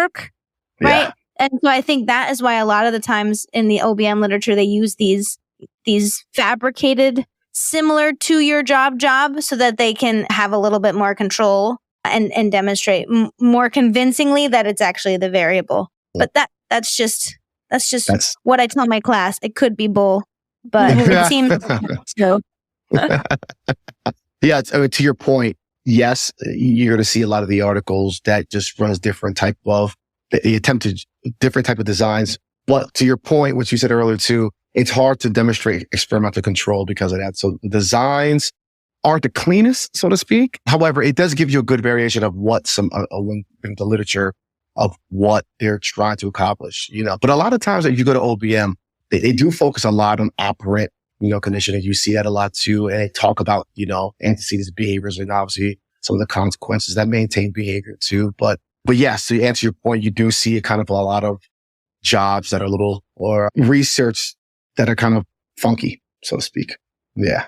Yeah. And so I think that is why a lot of the times in the OBM literature, they use these fabricated, similar to your job, so that they can have a little bit more control and demonstrate more convincingly that it's actually the variable. But that's just what I tell my class. It could be bull, but it seems so. Yeah, to your point, yes, you're going to see a lot of the articles that just runs different type of designs. But to your point, what you said earlier too, it's hard to demonstrate experimental control because of that. So the designs aren't the cleanest, so to speak. However, it does give you a good variation of what in the literature of what they're trying to accomplish, But a lot of times if you go to OBM, they do focus a lot on operant, conditioning. You see that a lot too. And they talk about, antecedent behaviors and obviously some of the consequences that maintain behavior too. But yes, to answer your point, you do see kind of a lot of jobs that are or research that are kind of funky, so to speak. Yeah.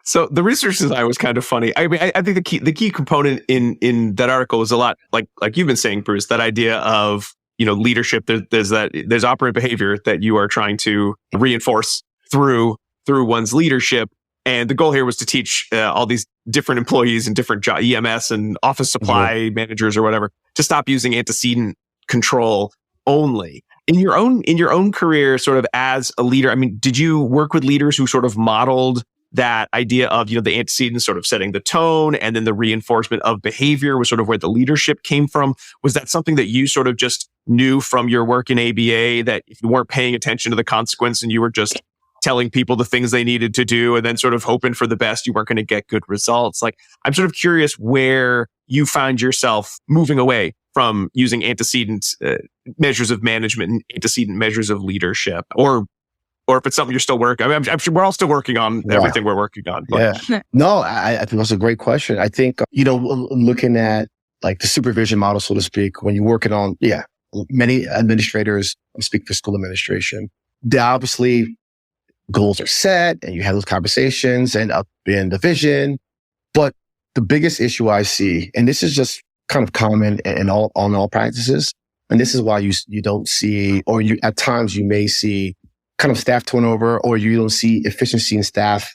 So the research design was kind of funny. I mean, I think the key component in that article was a lot like you've been saying, Bruce, that idea of, leadership. There's operant behavior that you are trying to reinforce through one's leadership. And the goal here was to teach all these different employees and different EMS and office supply managers or whatever to stop using antecedent control only. In your own career, sort of as a leader, I mean, did you work with leaders who sort of modeled that idea of, the antecedents sort of setting the tone, and then the reinforcement of behavior was sort of where the leadership came from? Was that something that you sort of just knew from your work in ABA, that if you weren't paying attention to the consequence and you were just telling people the things they needed to do and then sort of hoping for the best, you weren't going to get good results? Like, I'm sort of curious where you find yourself moving away from using antecedent measures of management and antecedent measures of leadership, or if it's something you're still working. I mean, I'm sure we're all still working on everything we're working on. But. Yeah. No, I think that's a great question. I think, looking at like the supervision model, so to speak, when you're working on, many administrators, I speak for school administration, they obviously goals are set and you have those conversations and up in the vision. But the biggest issue I see, and this is just kind of common in all practices, and this is why you don't see, or you at times you may see kind of staff turnover, or you don't see efficiency in staff,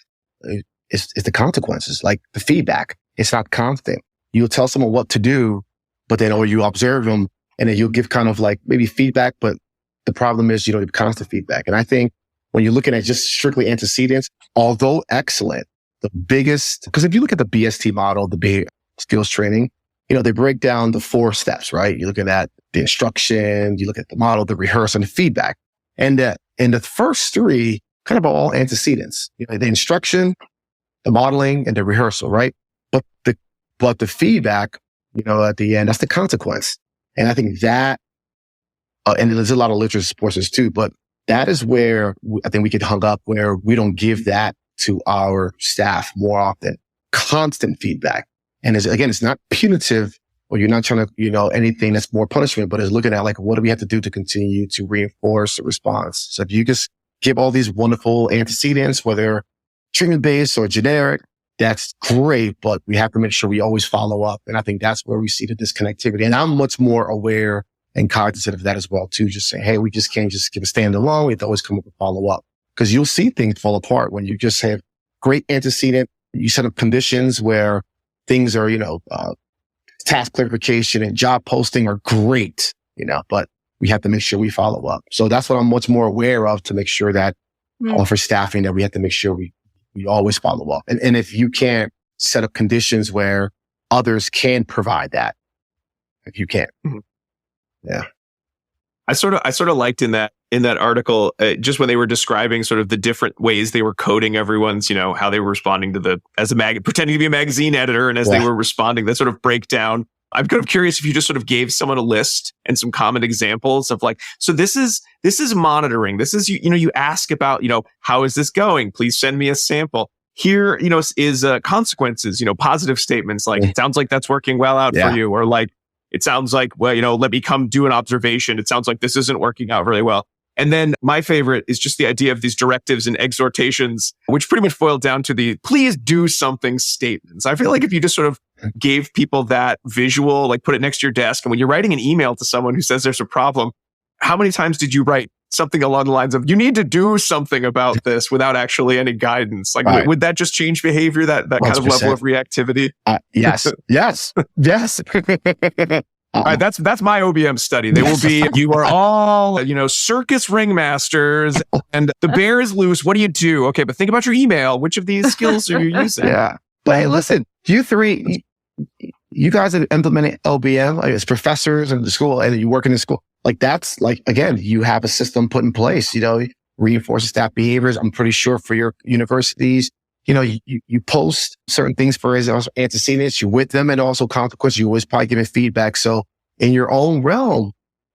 is the consequences, like the feedback. It's not constant. You'll tell someone what to do, but then, or you observe them and then you'll give kind of like maybe feedback, but the problem is you don't give constant feedback. And I think when you're looking at just strictly antecedents, although excellent, the biggest, because if you look at the BST model, the behavior skills training, they break down the 4 steps, right? You're looking at the instruction, you look at the model, the rehearsal, and the feedback. And the first 3 kind of are all antecedents, the instruction, the modeling, and the rehearsal, right? But the feedback, at the end, that's the consequence. And I think that, and there's a lot of literature supports this too, but that is where I think we get hung up, where we don't give that to our staff more often. Constant feedback. And it's not punitive, or you're not trying to, anything that's more punishment, but it's looking at like, what do we have to do to continue to reinforce the response? So if you just give all these wonderful antecedents, whether treatment-based or generic, that's great, but we have to make sure we always follow up. And I think that's where we see the disconnectivity. And I'm much more aware and cognizant of that as well too. Just saying, hey, we just can't just give a standalone. We have to always come up with follow up, because you'll see things fall apart when you just have great antecedent. You set up conditions where things are, task clarification and job posting are great, but we have to make sure we follow up. So that's what I'm much more aware of, to make sure that for staffing, that we have to make sure we always follow up. And if you can't set up conditions where others can provide that, if you can't. Yeah. I sort of liked in that article, just when they were describing sort of the different ways they were coding everyone's, how they were responding to pretending to be a magazine editor, and as they were responding, that sort of breakdown. I'm kind of curious if you just sort of gave someone a list and some common examples of like, so this is monitoring. This is, you ask about, how is this going? Please send me a sample. Here, is consequences, positive statements like, it sounds like that's working well out for you, or like, it sounds like, well, let me come do an observation. It sounds like this isn't working out really well. And then my favorite is just the idea of these directives and exhortations, which pretty much boil down to the please do something statements. I feel like if you just sort of gave people that visual, like put it next to your desk, and when you're writing an email to someone who says there's a problem, how many times did you write something along the lines of, you need to do something about this, without actually any guidance? Like, would that just change behavior, that kind of level of reactivity? Yes. All right, that's my OBM study. They will be, you are all, circus ringmasters, and the bear is loose. What do you do? Okay, but think about your email. Which of these skills are you using? Yeah. But hey, listen, you 3, you guys have implemented LBM as professors in the school, and you work in the school. Like, that's like, again, you have a system put in place, reinforcing staff behaviors. I'm pretty sure for your universities, you post certain things for his antecedents, you with them, and also consequences. You always probably giving feedback. So in your own realm,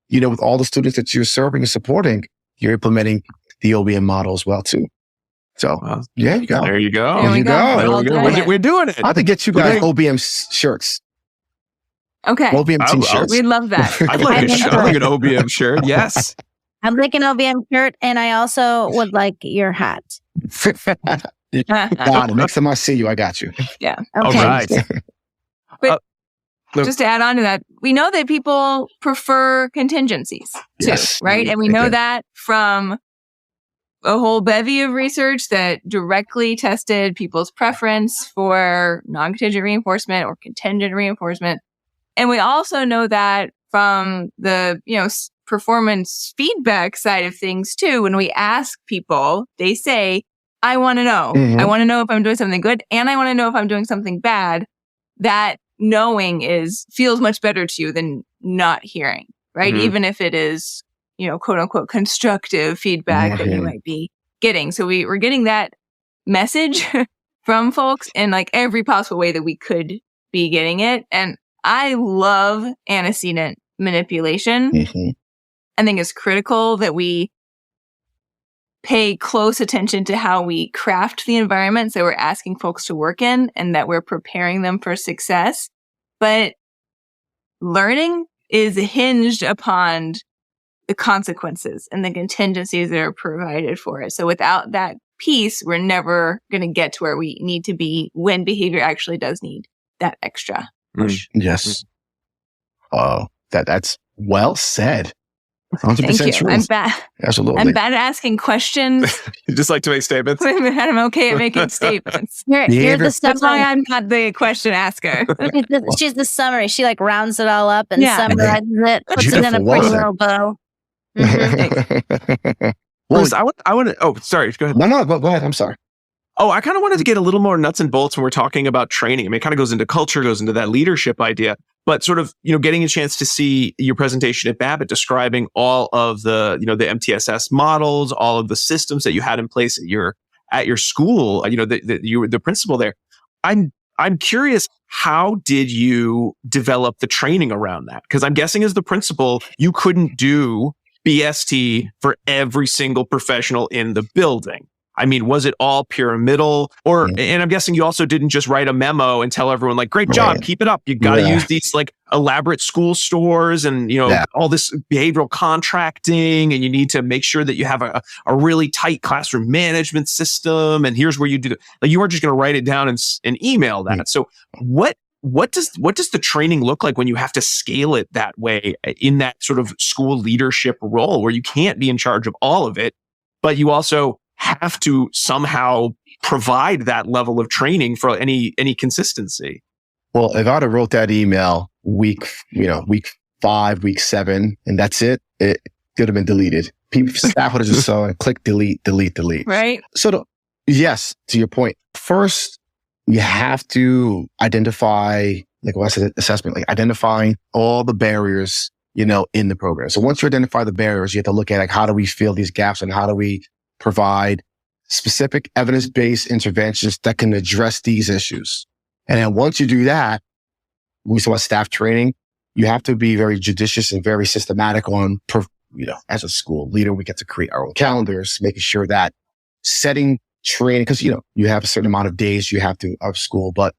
with all the students that you're serving and supporting, you're implementing the OBM model as well too. So yeah, you go. There you go. There we go. We're doing it. I have to get you guys OBM shirts. Okay. OBM t-shirts. We'd love that. I'd like an OBM shirt. Yes. I'd like an OBM shirt, and I also would like your hat. Got it. Next time I see you, I got you. Yeah. Okay. All right. But just to add on to that, we know that people prefer contingencies too, Yes. right? And we know that from a whole bevy of research that directly tested people's preference for non-contingent reinforcement or contingent reinforcement. And we also know that from the, performance feedback side of things too. When we ask people, they say, I want to know. Mhm. I want to know if I'm doing something good, and I want to know if I'm doing something bad. That knowing feels much better to you than not hearing, right? Mhm. Even if it is, quote unquote, constructive feedback that you might be getting. So we're getting that message from folks in like every possible way that we could be getting it. And I love antecedent manipulation. Mhm. I think it's critical that we pay close attention to how we craft the environments that we're asking folks to work in and that we're preparing them for success. But learning is hinged upon the consequences and the contingencies that are provided for it. So without that piece, we're never going to get to where we need to be when behavior actually does need that extra push. Yes. That's well said. 100% Thank you. true. I'm bad. Absolutely. I'm bad at asking questions. You just like to make statements. I'm okay at making statements. You're Behavior- the That's why summary. I'm not the question asker. She's the summary. She like rounds it all up and Yeah. summarizes it, puts it in a Beautiful. pretty Well little bow. Mhm. well, Bruce, I want to. Oh, sorry. Go ahead. no, go ahead. I'm sorry. Oh, I kind of wanted to get a little more nuts and bolts when we're talking about training. I mean, it kind of goes into culture, goes into that leadership idea, but sort of, getting a chance to see your presentation at Babbitt describing all of the, the MTSS models, all of the systems that you had in place at your school, that you were the principal there. I'm curious, how did you develop the training around that? Because I'm guessing as the principal, you couldn't do BST for every single professional in the building. I mean, was it all pyramidal? And I'm guessing you also didn't just write a memo and tell everyone like, great job, Right. keep it up. You got to use these like elaborate school stores and, all this behavioral contracting, and you need to make sure that you have a really tight classroom management system. And here's where you do it. Like, you weren't just going to write it down and email that. So what does the training look like when you have to scale it that way in that sort of school leadership role where you can't be in charge of all of it, but you also have to somehow provide that level of training for any consistency? Well, if I'd have wrote that email week 5, week 7, and that's it could have been deleted. Staff would have just saw and click delete. Right? So yes, to your point, first you have to identify, like what I said, assessment, like identifying all the barriers, in the program. So once you identify the barriers, you have to look at like, how do we fill these gaps and how do we provide specific evidence-based interventions that can address these issues. And then once you do that, when we talk about staff training, you have to be very judicious and very systematic on, as a school leader, we get to create our own calendars, making sure that setting training, because, you have a certain amount of days you have to of school, but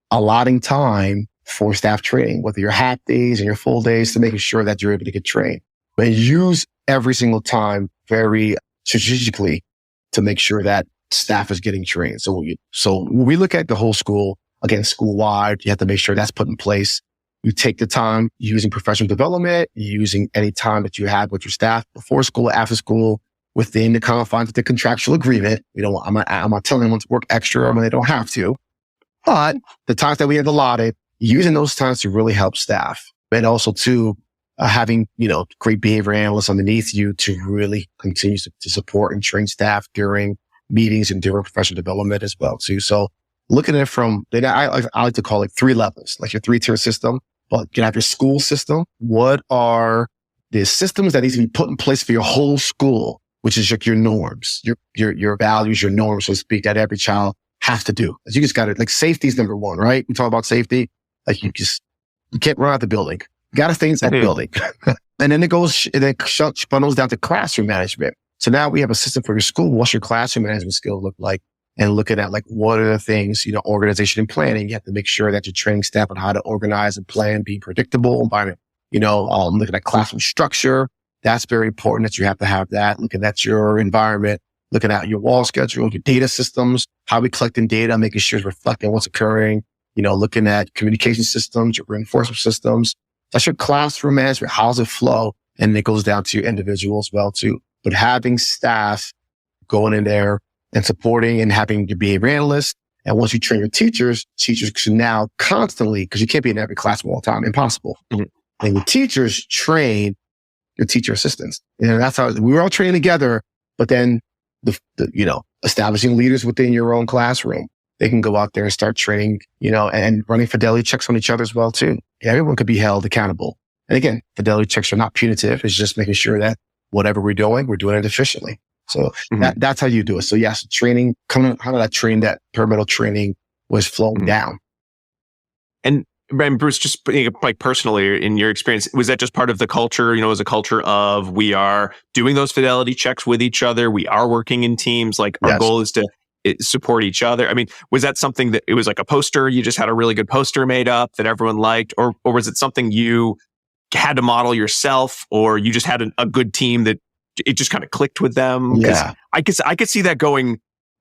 allotting time for staff training, whether your half days and your full days, to making sure that you're able to get trained. But use every single time very strategically to make sure that staff is getting trained. So when we look at the whole school, again, school-wide, you have to make sure that's put in place. You take the time using professional development, using any time that you have with your staff before school, after school, within the confines of the contractual agreement. I'm not telling anyone to work extra when they don't have to. But the times that we have allotted, using those times to really help staff. And also too, having, great behavior analysts underneath you to really continue to support and train staff during meetings and during professional development as well too. So looking at it from, I like to call it 3 levels, like your 3-tier system, but you can have your school system. What are the systems that need to be put in place for your whole school, which is your norms, your values, your norms, so to speak, that every child have to do. You just got to, like, safety is number one, right? We talk about safety. Like, you can't run out the building. You got to stay inside the building. And then it funnels down to classroom management. So now we have a system for your school. What's your classroom management skill look like? And looking at, like, what are the things, organization and planning. You have to make sure that you're training staff on how to organize and plan, be predictable environment. Looking at classroom structure. That's very important that you have to have that. Looking at your environment, looking at your wall schedule, your data systems, how we collecting data, making sure it's reflecting what's occurring, looking at communication systems, your reinforcement systems. That's your classroom management. How does it flow? And it goes down to your individual as well too. But having staff going in there and supporting and having your behavior analyst. And once you train your teachers should now constantly, because you can't be in every classroom all the time, impossible. Mm-hmm. And your teachers train your teacher assistants. That's how we were all training together. But then establishing leaders within your own classroom, they can go out there and start training, and running fidelity checks on each other as well too. Everyone could be held accountable. And again, fidelity checks are not punitive. It's just making sure that whatever we're doing it efficiently. So that's how you do it. So yes, training, coming out of that training, that pyramidal training was flowing down. And Bruce, just like personally, in your experience, was that just part of the culture? Was a culture of we are doing those fidelity checks with each other. We are working in teams. Like our goal is to support each other. I mean, was that something that it was like a poster? You just had a really good poster made up that everyone liked, or was it something you had to model yourself, or you just had a good team that it just kind of clicked with them? Yeah, I could see that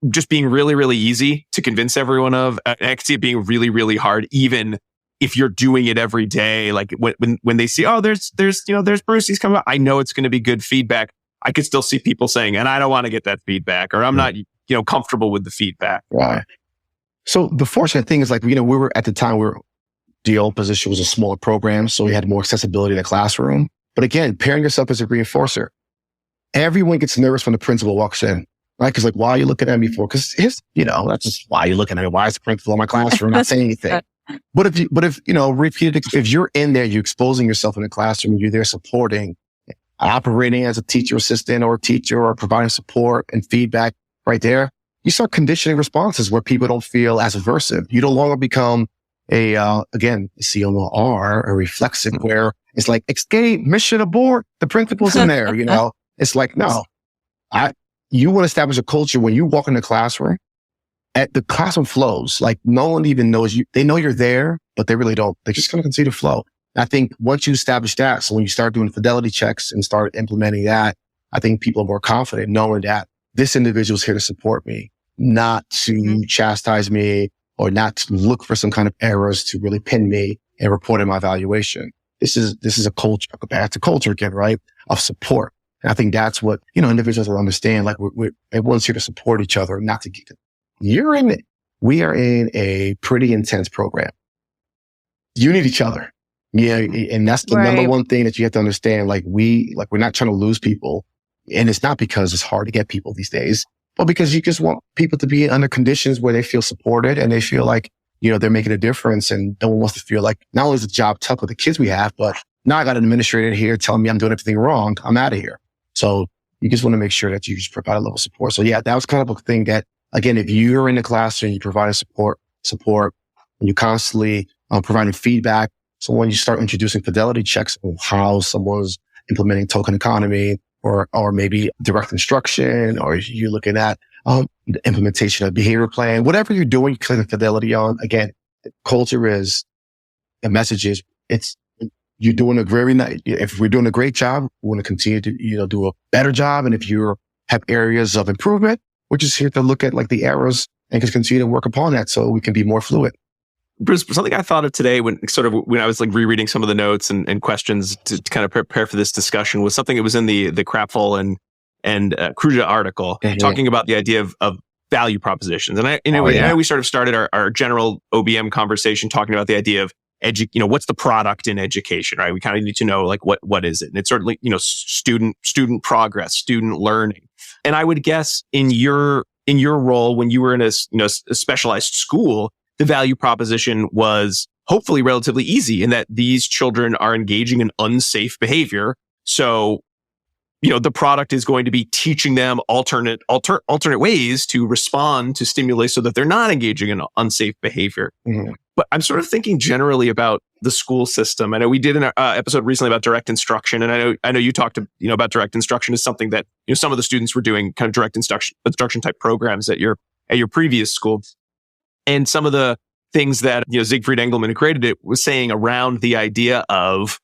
just being really, really easy to convince everyone of. I could see it being really, really hard, even if you're doing it every day. Like when they see, oh, there's Bruce, he's coming out, I know it's going to be good feedback. I could still see people saying, and I don't want to get that feedback, or I'm not, comfortable with the feedback. Right. So the fortunate thing is, like, we were at the time, the old position was a smaller program, so we had more accessibility in the classroom. But again, pairing yourself as a reinforcer. Everyone gets nervous when the principal walks in, right? Because, like, why are you looking at me for? Because that's just why you're looking at me. Why is the principal in my classroom not saying anything? But if repeated, if you're in there, you're exposing yourself in the classroom, you're there supporting, operating as a teacher assistant or a teacher, or providing support and feedback right there, you start conditioning responses where people don't feel as aversive. You no longer become a CLR, a reflexive, where it's like, escape, mission abort, the principal's in there, It's like, no, you want to establish a culture when you walk in the classroom, the classroom flows. Like, no one even knows you. They know you're there, but they really don't. They just kind of continue to flow. And I think once you establish that, so when you start doing fidelity checks and start implementing that, I think people are more confident knowing that this individual is here to support me, not to chastise me, or not to look for some kind of errors to really pin me and report in my evaluation. This is a culture, back to culture again, right? Of support. And I think that's what, individuals will understand. Like, everyone's here to support each other, not to get it. We are in a pretty intense program. You need each other. Yeah. And that's the number one thing that you have to understand. Like, we're not trying to lose people. And it's not because it's hard to get people these days, but because you just want people to be under conditions where they feel supported and they feel like, they're making a difference, and no one wants to feel like not only is the job tough with the kids we have, but now I got an administrator here telling me I'm doing everything wrong. I'm out of here. So you just want to make sure that you just provide a level of support. So yeah, that was kind of a thing that, again, if you're in the classroom, you provide support, and you constantly providing feedback. So when you start introducing fidelity checks on how someone's implementing token economy, or maybe direct instruction, or you're looking at the implementation of behavior plan, whatever you're doing, you click fidelity on. Again, culture is, the message is, you're doing if we're doing a great job, we want to continue to, do a better job. And if you have areas of improvement, we're just here to look at, like, the errors and just continue to work upon that so we can be more fluid. Bruce, something I thought of today when I was like rereading some of the notes and questions to kind of prepare for this discussion was something that was in the Krapfel and Kruja article, talking about the idea of value propositions. And I know we sort of started our general OBM conversation talking about the idea of what's the product in education, right? We kind of need to know, like, what is it? And it's certainly, student progress, student learning. And I would guess in your role when you were in a specialized school, the value proposition was hopefully relatively easy in that these children are engaging in unsafe behavior. So the product is going to be teaching them alternate ways to respond to stimuli so that they're not engaging in unsafe behavior. Mhm. But I'm sort of thinking generally about the school system. I know we did an episode recently about direct instruction, and I know you talked about direct instruction as something that some of the students were doing kind of direct instruction type programs at your previous school, and some of the things that Siegfried Engelmann, who created it, was saying around the idea of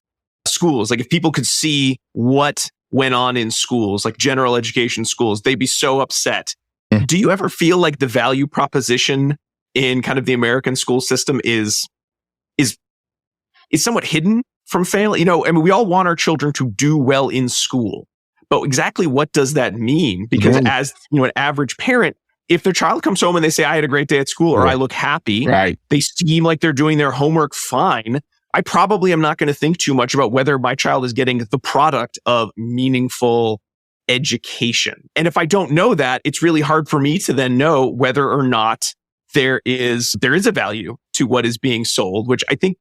schools. Like if people could see what went on in schools, like general education schools, they'd be so upset. Mm. Do you ever feel like the value proposition in kind of the American school system is somewhat hidden from failing? I mean, we all want our children to do well in school, but exactly what does that mean? Because as an average parent, if their child comes home and they say, I had a great day at school, or I look happy, they seem like they're doing their homework fine, I probably am not going to think too much about whether my child is getting the product of meaningful education. And if I don't know that, it's really hard for me to then know whether or not there is a value to what is being sold, which I think,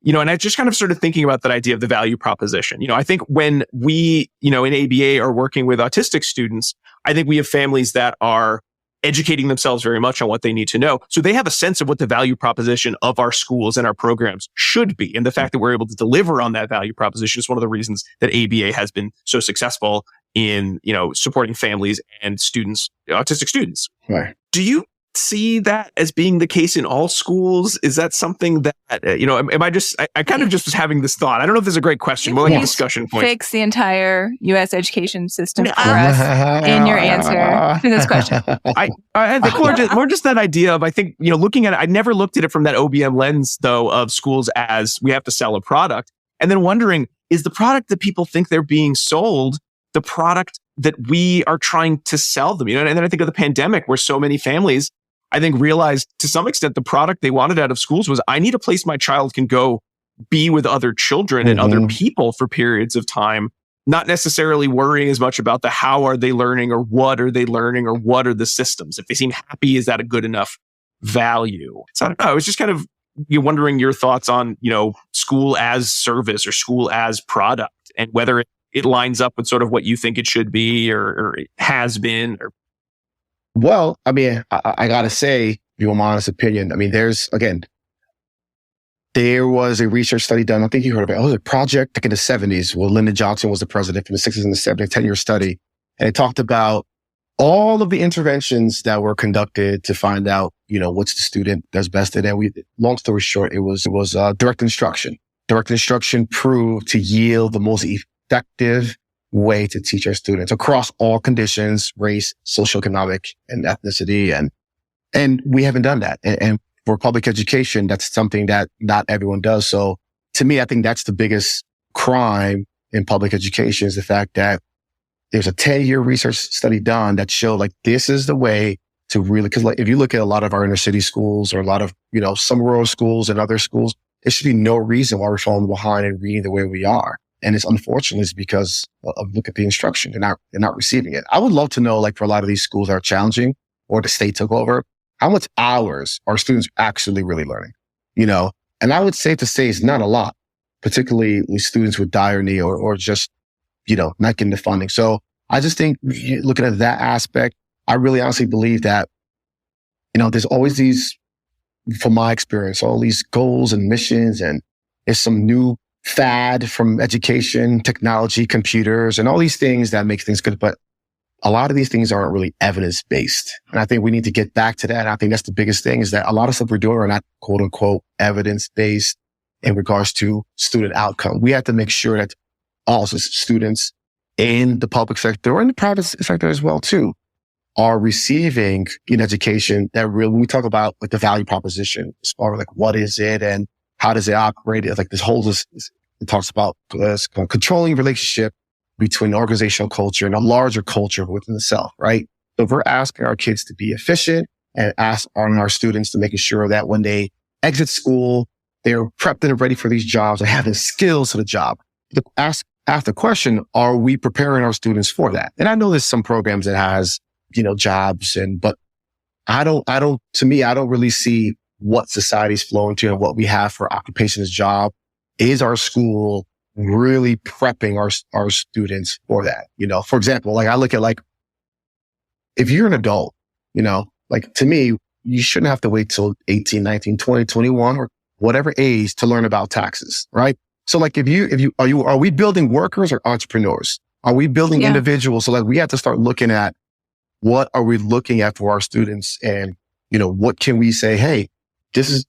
and I just kind of started thinking about that idea of the value proposition. I think when we, in ABA are working with autistic students, I think we have families that are educating themselves very much on what they need to know. So they have a sense of what the value proposition of our schools and our programs should be. And the fact that we're able to deliver on that value proposition is one of the reasons that ABA has been so successful in, supporting families and students, autistic students. Right. Do you see that as being the case in all schools? Is that something that, am I just, I kind of just was having this thought. I don't know if this is a great question, more like a discussion point. Fix the entire U.S. education system for us in your answer to this question. I think more just that idea of, I think, looking at it, I never looked at it from that OBM lens, though, of schools as we have to sell a product. And then wondering, is the product that people think they're being sold the product that we are trying to sell them? And then I think of the pandemic, where so many families, I think, realized to some extent the product they wanted out of schools was, I need a place my child can go be with other children and other people for periods of time, not necessarily worrying as much about the how are they learning, or what are they learning, or what are the systems. If they seem happy, is that a good enough value? So I don't know. I was just kind of wondering your thoughts on, school as service or school as product, and whether it lines up with sort of what you think it should be or it has been. Well, I mean, I got to say, my honest opinion, I mean, there was a research study done. I think you heard of it. It was a project like in the 70s where Lyndon Johnson was the president, from the 60s and the 70s, 10-year study. And it talked about all of the interventions that were conducted to find out, what's the student that's best at. And long story short, it was direct instruction. Direct instruction proved to yield the most effective way to teach our students across all conditions, race, socioeconomic, and ethnicity. And we haven't done that. And for public education, that's something that not everyone does. So to me, I think that's the biggest crime in public education, is the fact that there's a 10-year research study done that showed like this is the way to really, because like if you look at a lot of our inner city schools, or a lot of, some rural schools and other schools, there should be no reason why we're falling behind in reading the way we are. And it's unfortunately it's because of look at the instruction. They're not receiving it. I would love to know, like, for a lot of these schools that are challenging or the state took over, how much hours are students actually really learning? And I would say it's not a lot, particularly with students with dire need or just, not getting the funding. So I just think looking at that aspect, I really honestly believe that, there's always these, from my experience, all these goals and missions, and there's some new fad from education, technology, computers, and all these things that make things good. But a lot of these things aren't really evidence-based. And I think we need to get back to that. And I think that's the biggest thing, is that a lot of stuff we're doing are not quote unquote evidence-based in regards to student outcome. We have to make sure that also students in the public sector or in the private sector as well too are receiving an education that really, when we talk about like the value proposition, as far as like what is it and how does it operate? It's like it talks about controlling relationship between organizational culture and a larger culture within the self, right? So if we're asking our kids to be efficient and ask our students to making sure that when they exit school, they're prepped and ready for these jobs and have the skills for the job. Ask the question, are we preparing our students for that? And I know there's some programs that has, jobs but to me, I don't really see what society's flowing to and what we have for occupation as job. Is our school really prepping our students for that. For example, like I look at like, if you're an adult, like to me, you shouldn't have to wait till 18, 19, 20, 21 or whatever age to learn about taxes, right? So like are we building workers or entrepreneurs? Are we building individuals? So like we have to start looking at what are we looking at for our students, and, what can we say? Hey, this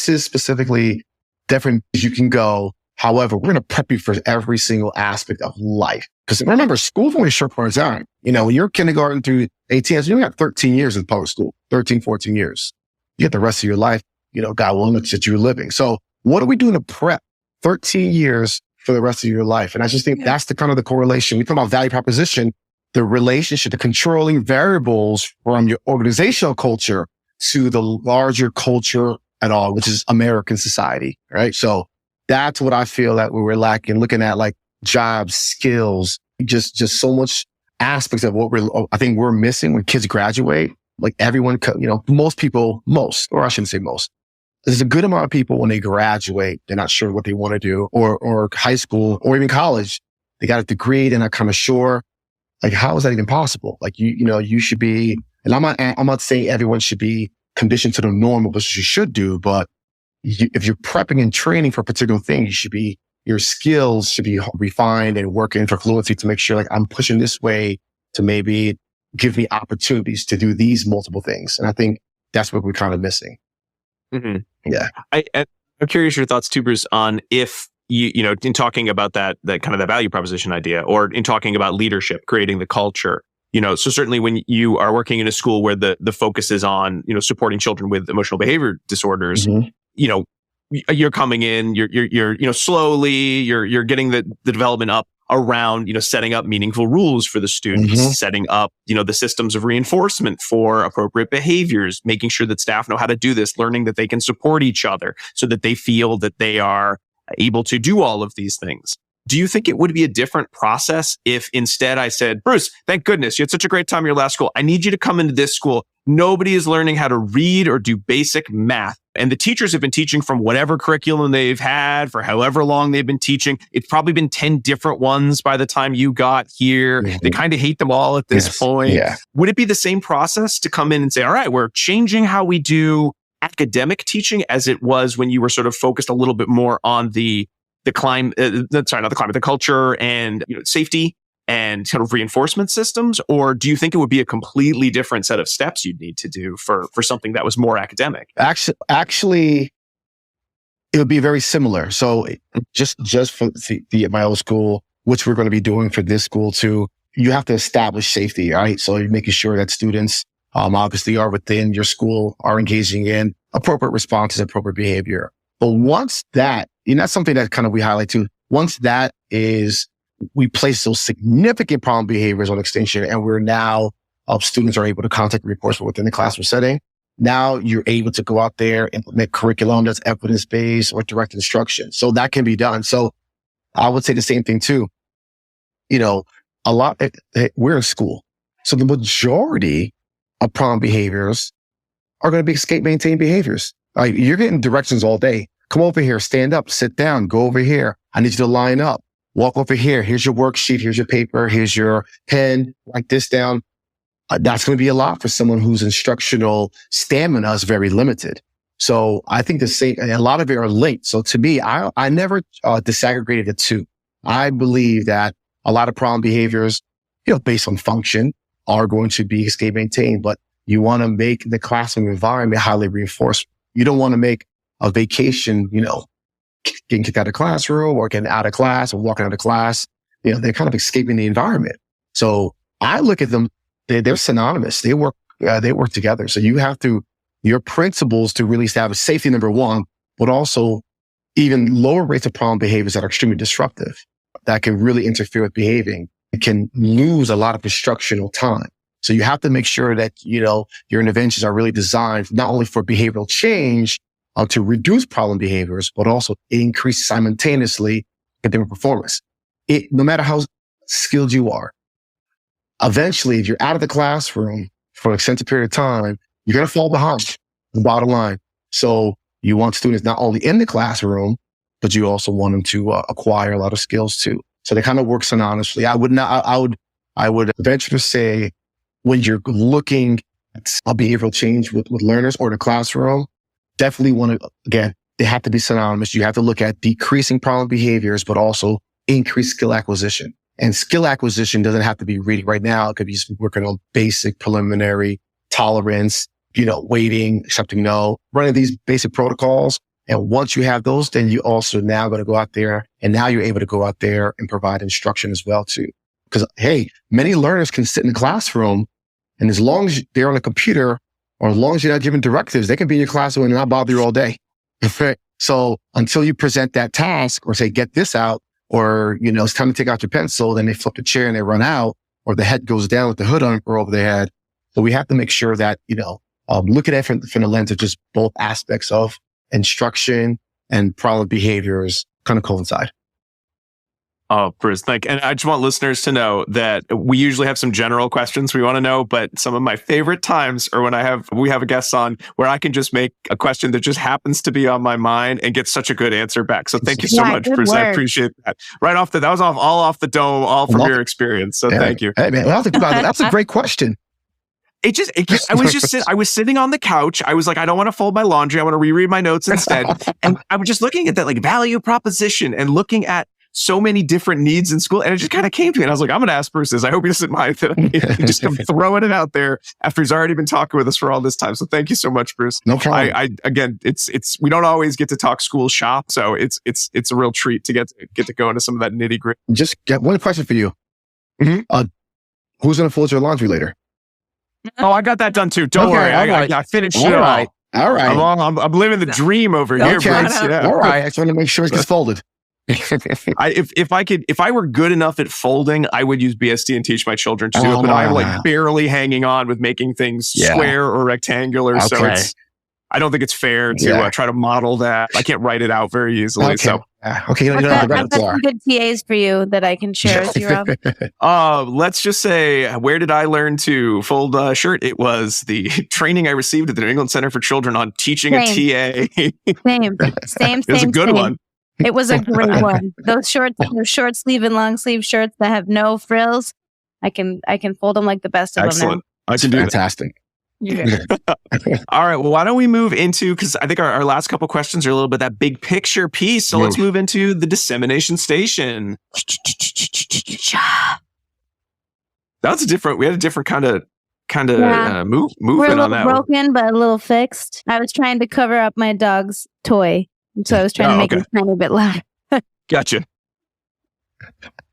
is specifically different. You can go. However, we're going to prep you for every single aspect of life. Because remember, school's only a short part of time. When you're kindergarten through 18, you only got 13 years in public school, 13, 14 years. You get the rest of your life, God willing, that you're living. So what are we doing to prep 13 years for the rest of your life? And I just think that's the kind of the correlation. We talk about value proposition, the relationship, the controlling variables from your organizational culture to the larger culture at all, which is American society, right? So that's what I feel that we were lacking, looking at like jobs, skills, just so much aspects of what I think we're missing when kids graduate. Like everyone, or I shouldn't say most, there's a good amount of people when they graduate, they're not sure what they want to do, or high school or even college. They got a degree, they're not kind of sure. Like, how is that even possible? Like, you should be, and I'm not saying everyone should be conditioned to the normal, but you should do, but if you're prepping and training for a particular thing, your skills should be refined and working for fluency to make sure like I'm pushing this way to maybe give me opportunities to do these multiple things. And I think that's what we're kind of missing. Mm-hmm. Yeah. I'm curious your thoughts too, Bruce, on if in talking about that kind of that value proposition idea, or in talking about leadership, creating the culture, so certainly when you are working in a school where the focus is on, supporting children with emotional behavior disorders, you're coming in, you're slowly, you're getting the development up around, setting up meaningful rules for the students, setting up, the systems of reinforcement for appropriate behaviors, making sure that staff know how to do this, learning that they can support each other so that they feel that they are able to do all of these things. Do you think it would be a different process if instead I said, Bruce, thank goodness you had such a great time in your last school. I need you to come into this school. Nobody is learning how to read or do basic math. And the teachers have been teaching from whatever curriculum they've had for however long they've been teaching. It's probably been 10 different ones by the time you got here. They kind of hate them all at this point. Yeah. Would it be the same process to come in and say, all right, we're changing how we do academic teaching as it was when you were sort of focused a little bit more on the culture and safety and sort of reinforcement systems? Or do you think it would be a completely different set of steps you'd need to do for something that was more academic? Actually, it would be very similar. So just for my old school, which we're going to be doing for this school too, you have to establish safety, right? So you're making sure that students obviously are within your school, are engaging in appropriate responses, appropriate behavior. But once that, that's something that kind of we highlight too. Once that is, we place those significant problem behaviors on extinction, and we're now, students are able to contact reports within the classroom setting. Now you're able to go out there, implement curriculum that's evidence-based or direct instruction. So that can be done. So I would say the same thing too. We're in school. So the majority of problem behaviors are going to be escape maintain behaviors. You're getting directions all day. Come over here, stand up, sit down, go over here. I need you to line up, walk over here. Here's your worksheet. Here's your paper. Here's your pen. Write this down. That's going to be a lot for someone whose instructional stamina is very limited. So I think the same, and a lot of it are linked. So to me, I never disaggregated the two. I believe that a lot of problem behaviors, based on function, are going to be escape maintained, but you want to make the classroom environment highly reinforced. You don't want to make a vacation, getting kicked out of the classroom or getting out of class or walking out of class. They're kind of escaping the environment. So I look at them, they're synonymous. They work together. So you have your principles to really establish safety, number one, but also even lower rates of problem behaviors that are extremely disruptive, that can really interfere with behaving. It can lose a lot of instructional time. So you have to make sure that, your interventions are really designed not only for behavioral change, to reduce problem behaviors, but also increase simultaneously academic performance. No matter how skilled you are, eventually, if you're out of the classroom for an extended period of time, you're going to fall behind the bottom line. So you want students not only in the classroom, but you also want them to acquire a lot of skills too. So they kind of work synonymously. I would venture to say when you're looking at a behavioral change with learners or the classroom, definitely want to, again, they have to be synonymous. You have to look at decreasing problem behaviors, but also increase skill acquisition. And skill acquisition doesn't have to be reading right now. It could be just working on basic preliminary tolerance, waiting, accepting no, running these basic protocols. And once you have those, then you also now going to go out there, and now you're able to go out there and provide instruction as well too. Because hey, many learners can sit in the classroom, and as long as they're on a computer, or as long as you're not giving directives, they can be in your classroom and not bother you all day. So until you present that task or say, get this out, or, it's time to take out your pencil, then they flip the chair and they run out, or the head goes down with the hood on or over their head. So we have to make sure that, look at it from the lens of just both aspects of instruction and problem behaviors kind of coincide. Oh, Bruce, and I just want listeners to know that we usually have some general questions we want to know, but some of my favorite times are when we have a guest on where I can just make a question that just happens to be on my mind and get such a good answer back. So thank you so much, Bruce. I appreciate that. That was all off the dome, all from your experience. So thank you. Hey man, that's a great question. I was sitting on the couch. I was like, I don't want to fold my laundry. I want to reread my notes instead. And I was just looking at that value proposition and looking at so many different needs in school. And it just kind of came to me. And I was like, I'm going to ask Bruce this. I hope he doesn't mind that I'm just throwing it out there after he's already been talking with us for all this time. So thank you so much, Bruce. No problem. Again, we don't always get to talk school shop. So it's a real treat to get to go into some of that nitty gritty. Just get one question for you. Mm-hmm. Who's going to fold your laundry later? Oh, I got that done too. Don't worry. I finished it all. All right. I'm living the dream over here, Bruce. Yeah. All right. I just want to make sure it gets folded. If I were good enough at folding, I would use BSD and teach my children to do it. But I'm barely hanging on with making things square or rectangular. Okay. So I don't think it's fair to try to model that. I can't write it out very easily. Okay. So okay, I've got some good TAs for you that I can share with you, Rob. Let's just say, where did I learn to fold a shirt? It was the training I received at the New England Center for Children on teaching a TA. Same. It was a good one. It was a great one. Those short sleeve and long sleeve shirts that have no frills, I can fold them like the best of them now. I can do fantastic. All right. Well, why don't we move into, because I think our last couple questions are a little bit that big picture piece. So let's move into the dissemination station. That's we had a different kind of movement We're a little on that. Broken, but a little fixed. I was trying to cover up my dog's toy. So I was trying to make it a tiny bit louder. Gotcha.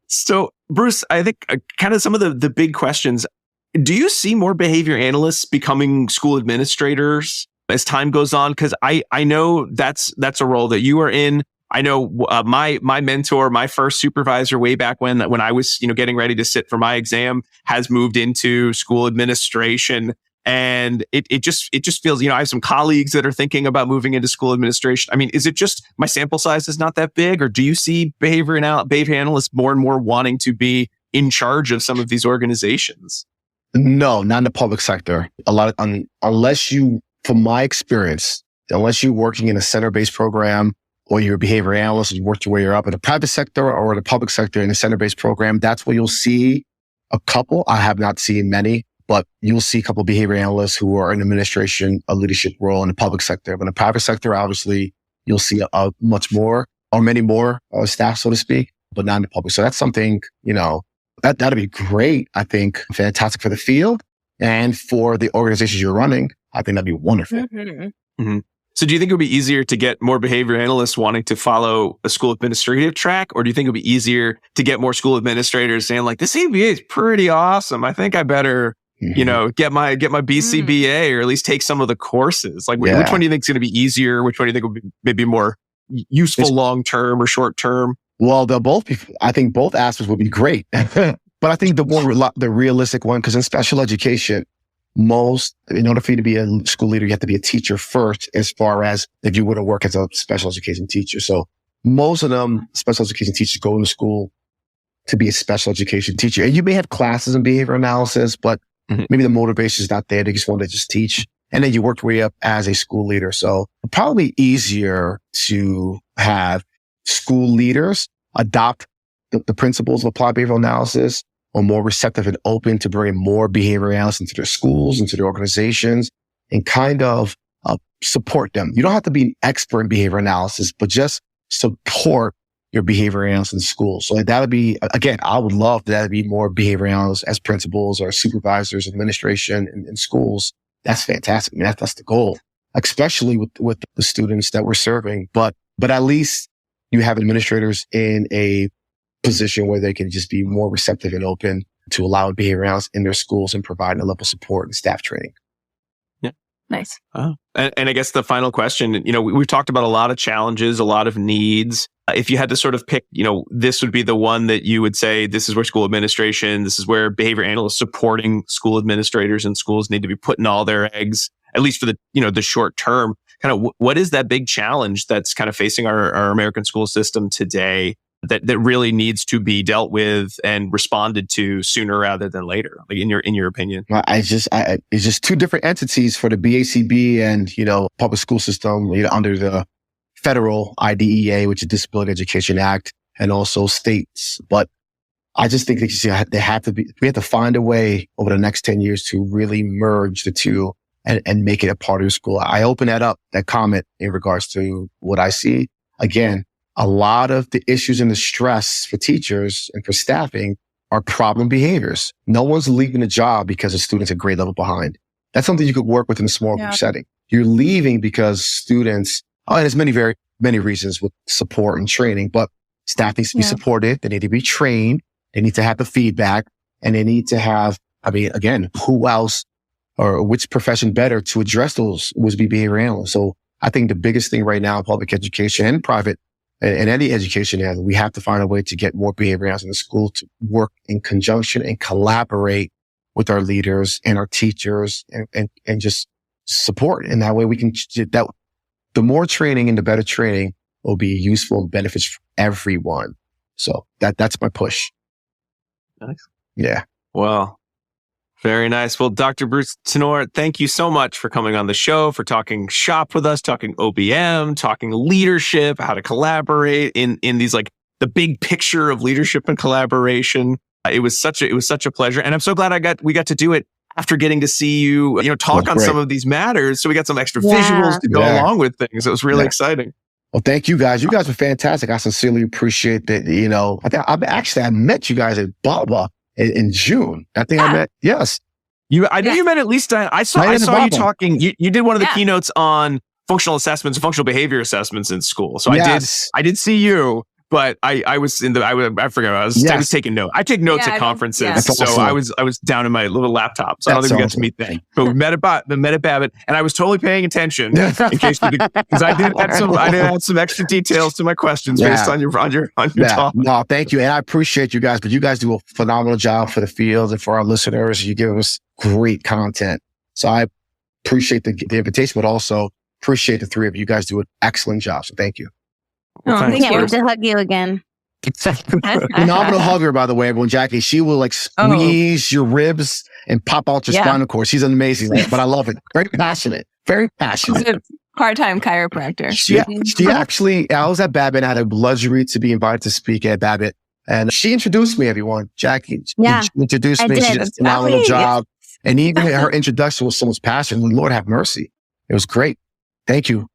So, Bruce, I think kind of some of the big questions. Do you see more behavior analysts becoming school administrators as time goes on? Because I know that's a role that you are in. I know my mentor, my first supervisor way back when I was getting ready to sit for my exam, has moved into school administration. And it just feels, I have some colleagues that are thinking about moving into school administration. I mean, is it just my sample size is not that big, or do you see behavior analysts more and more wanting to be in charge of some of these organizations? No, not in the public sector. Unless you, from my experience, unless you're working in a center-based program or you're a behavior analyst and you work your way up in the private sector or the public sector in a center-based program, that's where you'll see a couple. I have not seen many. But you'll see a couple of behavior analysts who are in administration, a leadership role in the public sector. But in the private sector, obviously, you'll see a much more or many more staff, so to speak, but not in the public. So that's something, that'd be great. I think fantastic for the field and for the organizations you're running. I think that'd be wonderful. Mm-hmm. Mm-hmm. So do you think it would be easier to get more behavior analysts wanting to follow a school administrative track? Or do you think it would be easier to get more school administrators saying this ABA is pretty awesome. I think I better get my BCBA or at least take some of the courses. Which one do you think is going to be easier? Which one do you think would be maybe more useful long-term or short-term? Well, they'll both be, I think both aspects would be great. But I think the realistic one, because in special education, in order for you to be a school leader, you have to be a teacher first, as far as if you were to work as a special education teacher. So most of them, special education teachers, go to school to be a special education teacher. And you may have classes in behavior analysis, but maybe the motivation is not there. They just want to just teach. And then you work your way up as a school leader. So probably easier to have school leaders adopt the principles of applied behavioral analysis, are more receptive and open to bringing more behavior analysts into their schools, into their organizations, and kind of support them. You don't have to be an expert in behavior analysis, but just support your behavior analysts in schools. So that would be, again, I would love that to be more behavior analysts as principals or supervisors, administration in schools. That's fantastic. I mean, that's the goal, especially with the students that we're serving. But at least you have administrators in a position where they can just be more receptive and open to allow behavior analysts in their schools and provide a level of support and staff training. Yeah. Nice. And I guess the final question, we've talked about a lot of challenges, a lot of needs. If you had to sort of pick, this would be the one that you would say, this is where school administration, this is where behavior analysts supporting school administrators and schools need to be putting all their eggs, at least for the short term. Kind of what is that big challenge that's kind of facing our American school system today that really needs to be dealt with and responded to sooner rather than later, like in your opinion? It's just two different entities for the BACB and, public school system, under the federal IDEA, which is Disability Education Act, and also states. But I just think that we have to find a way over the next 10 years to really merge the two and make it a part of the school. I open that comment in regards to what I see. Again, a lot of the issues and the stress for teachers and for staffing are problem behaviors. No one's leaving a job because a student's a grade level behind. That's something you could work with in a small group setting. You're leaving because students, and there's many reasons with support and training, but staff needs to be supported. They need to be trained. They need to have the feedback, and they need to have, again, who else or which profession better to address those would be behavior analysts. So I think the biggest thing right now in public education and private and any education is we have to find a way to get more behavior analysts in the school to work in conjunction and collaborate with our leaders and our teachers and just support. And that way we can, the more training and the better training will be useful and benefits for everyone. So that's my push. Nice. Yeah. Well, very nice. Well, Dr. Bruce Tinor, thank you so much for coming on the show, for talking shop with us, talking OBM, talking leadership, how to collaborate in these the big picture of leadership and collaboration. It was such a pleasure, and I'm so glad we got to do it after getting to see you, talk on some of these matters. So we got some extra visuals to go along with things. It was really exciting. Well, thank you guys. You guys were fantastic. I sincerely appreciate that. I met you guys at Baba in June. I think I met, yes. I know you met at least, I saw you talking, you did one of the keynotes on functional assessments, functional behavior assessments in school. So I did see you, but I was I forgot, I was taking notes. I take notes at conferences. So awesome. I was down in my little laptop. So I don't think we got to meet then. But we met at Babbitt, and I was totally paying attention in case because I did add some extra details to my questions based on your talk. No, thank you. And I appreciate you guys, but you guys do a phenomenal job for the field and for our listeners. You give us great content. So I appreciate the invitation, but also appreciate the three of you. You guys do an excellent job. So thank you. Thank you. Wait to hug you again. Phenomenal hugger, by the way, everyone. Jackie, she will squeeze your ribs and pop out your spinal cord. She's amazing, but I love it. Very passionate. Very passionate. She's a part-time chiropractor. She actually, I was at Babbitt. I had a luxury to be invited to speak at Babbitt, and she introduced me. Everyone, Jackie introduced me. She did a phenomenal job, and even her introduction was so much passion. Lord have mercy, it was great. Thank you.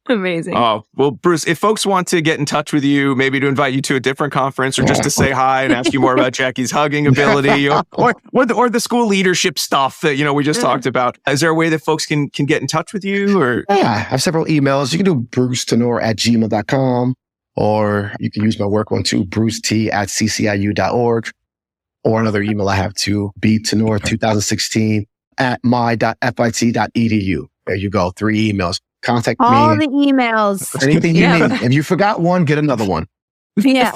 Amazing. Oh, well, Bruce, if folks want to get in touch with you, maybe to invite you to a different conference or just to say hi and ask you more about Jackie's hugging ability or the school leadership stuff that, we just talked about, is there a way that folks can get in touch with you? Or I have several emails. You can do brucetinor@gmail.com, or you can use my work one too, brucet@cciu.org, or another email I have too, btinor2016@my.fit.edu. There you go. 3 emails. Contact me. All the emails. Anything you need. If you forgot one, get another one. Yeah.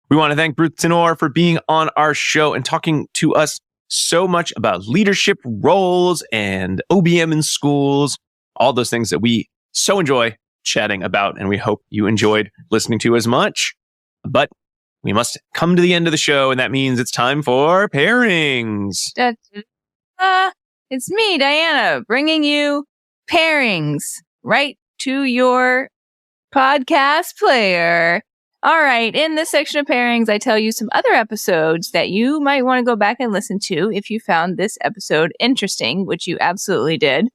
We want to thank Bruce Tinor for being on our show and talking to us so much about leadership roles and OBM in schools, all those things that we so enjoy chatting about, and we hope you enjoyed listening to as much. But we must come to the end of the show, and that means it's time for pairings. It's me, Diana, bringing you pairings right to your podcast player. All right. In this section of pairings, I tell you some other episodes that you might want to go back and listen to if you found this episode interesting, which you absolutely did.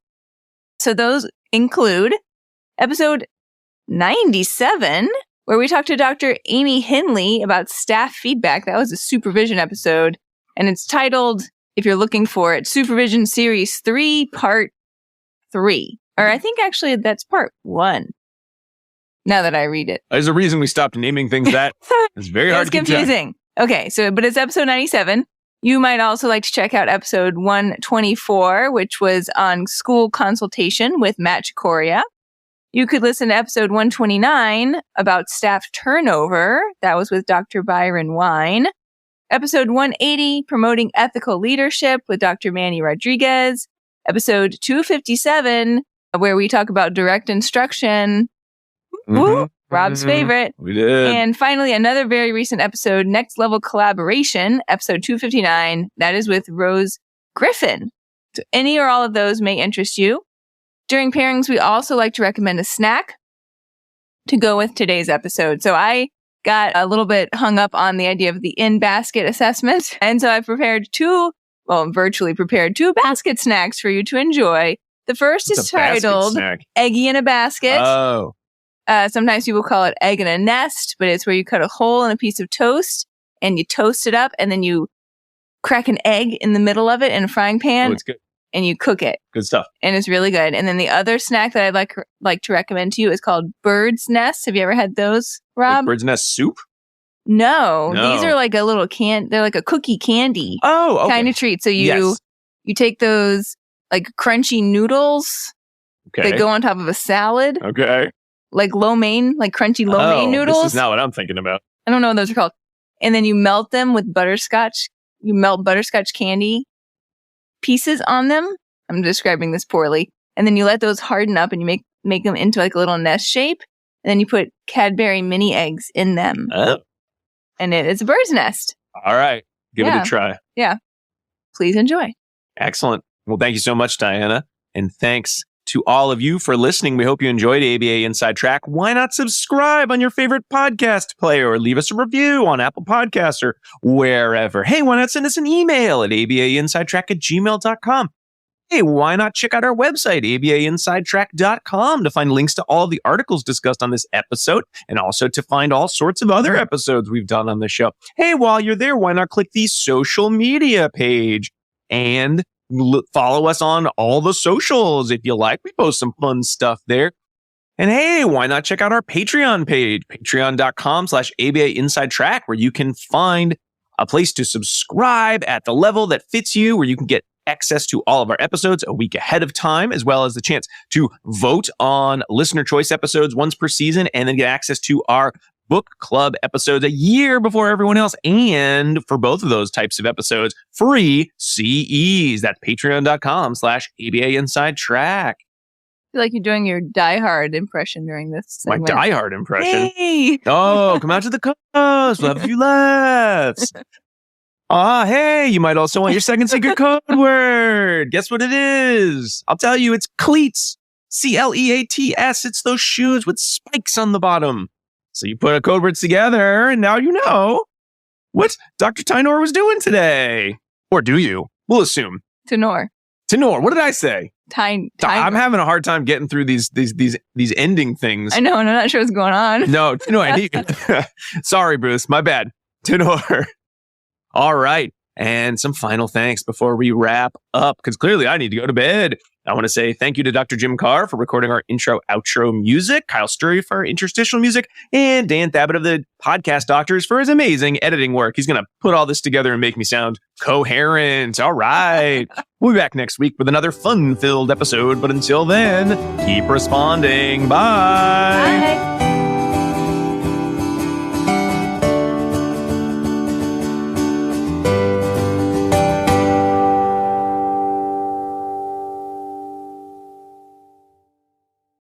So those include episode 97, where we talked to Dr. Amy Henley about staff feedback. That was a supervision episode, and it's titled, if you're looking for it, Supervision Series 3, Part 3. Or I think actually that's Part 1. Now that I read it. There's a reason we stopped naming things that. It's very hard to keep track. It's confusing. Okay, but it's episode 97. You might also like to check out episode 124, which was on school consultation with Matt Chicoria. You could listen to episode 129 about staff turnover. That was with Dr. Byron Wine. Episode 180, promoting ethical leadership with Dr. Manny Rodriguez. Episode 257, where we talk about direct instruction. Woo, Rob's favorite. We did. And finally, another very recent episode, Next Level Collaboration, episode 259. That is with Rose Griffin. So any or all of those may interest you. During pairings, we also like to recommend a snack to go with today's episode. So I got a little bit hung up on the idea of the in-basket assessment. And so I virtually prepared 2 basket snacks for you to enjoy. The first is titled Eggy in a Basket. Oh. Sometimes people call it egg in a nest, but it's where you cut a hole in a piece of toast and you toast it up and then you crack an egg in the middle of it in a frying pan. Oh, it's good. And you cook it. Good stuff. And it's really good. And then the other snack that I'd like to recommend to you is called Bird's Nest. Have you ever had those, Rob? Like Bird's Nest soup? No. These are like a little they're like a cookie candy kind of treat. So you take those like crunchy noodles that go on top of a salad. Okay. Like lo mein, like crunchy lo mein noodles. This is not what I'm thinking about. I don't know what those are called. And then you melt them with butterscotch. You melt butterscotch candy pieces on them. I'm describing this poorly. And then you let those harden up and you make them into like a little nest shape. And then you put Cadbury mini eggs in them. Oh. And it is a bird's nest. All right. Give it a try. Yeah. Please enjoy. Excellent. Well, thank you so much, Diana. And thanks to all of you for listening. We hope you enjoyed ABA Inside Track. Why not subscribe on your favorite podcast player or leave us a review on Apple Podcasts or wherever. Hey, why not send us an email at abainsidetrack@gmail.com. Hey, why not check out our website, abainsidetrack.com, to find links to all the articles discussed on this episode and also to find all sorts of other episodes we've done on the show. Hey, while you're there, why not click the social media page and follow us on all the socials if you like. We post some fun stuff there. And hey, why not check out our Patreon page, patreon.com/ABA Inside Track, where you can find a place to subscribe at the level that fits you, where you can get access to all of our episodes a week ahead of time, as well as the chance to vote on listener choice episodes once per season, and then get access to our book club episodes a year before everyone else. And for both of those types of episodes, free CEs. That's patreon.com/ABA Inside Track. I feel like you're doing your Die Hard impression during this segment. My Die Hard impression? Hey! Oh, come out to the coast. We'll have a few laughs. Hey, you might also want your second secret code word. Guess what it is? I'll tell you, it's cleats. CLEATS. It's those shoes with spikes on the bottom. So you put a code words together, and now you know what Dr. Tinor was doing today. Or do you? We'll assume. Tinor. What did I say? I'm having a hard time getting through these ending things. I know, and I'm not sure what's going on. No, sorry, Bruce. My bad. Tinor. All right. And some final thanks before we wrap up, because clearly I need to go to bed. I want to say thank you to Dr. Jim Carr for recording our intro, outro music, Kyle Sturry for our interstitial music, and Dan Thabit of the Podcast Doctors for his amazing editing work. He's going to put all this together and make me sound coherent. All right. We'll be back next week with another fun-filled episode. But until then, keep responding. Bye. Bye.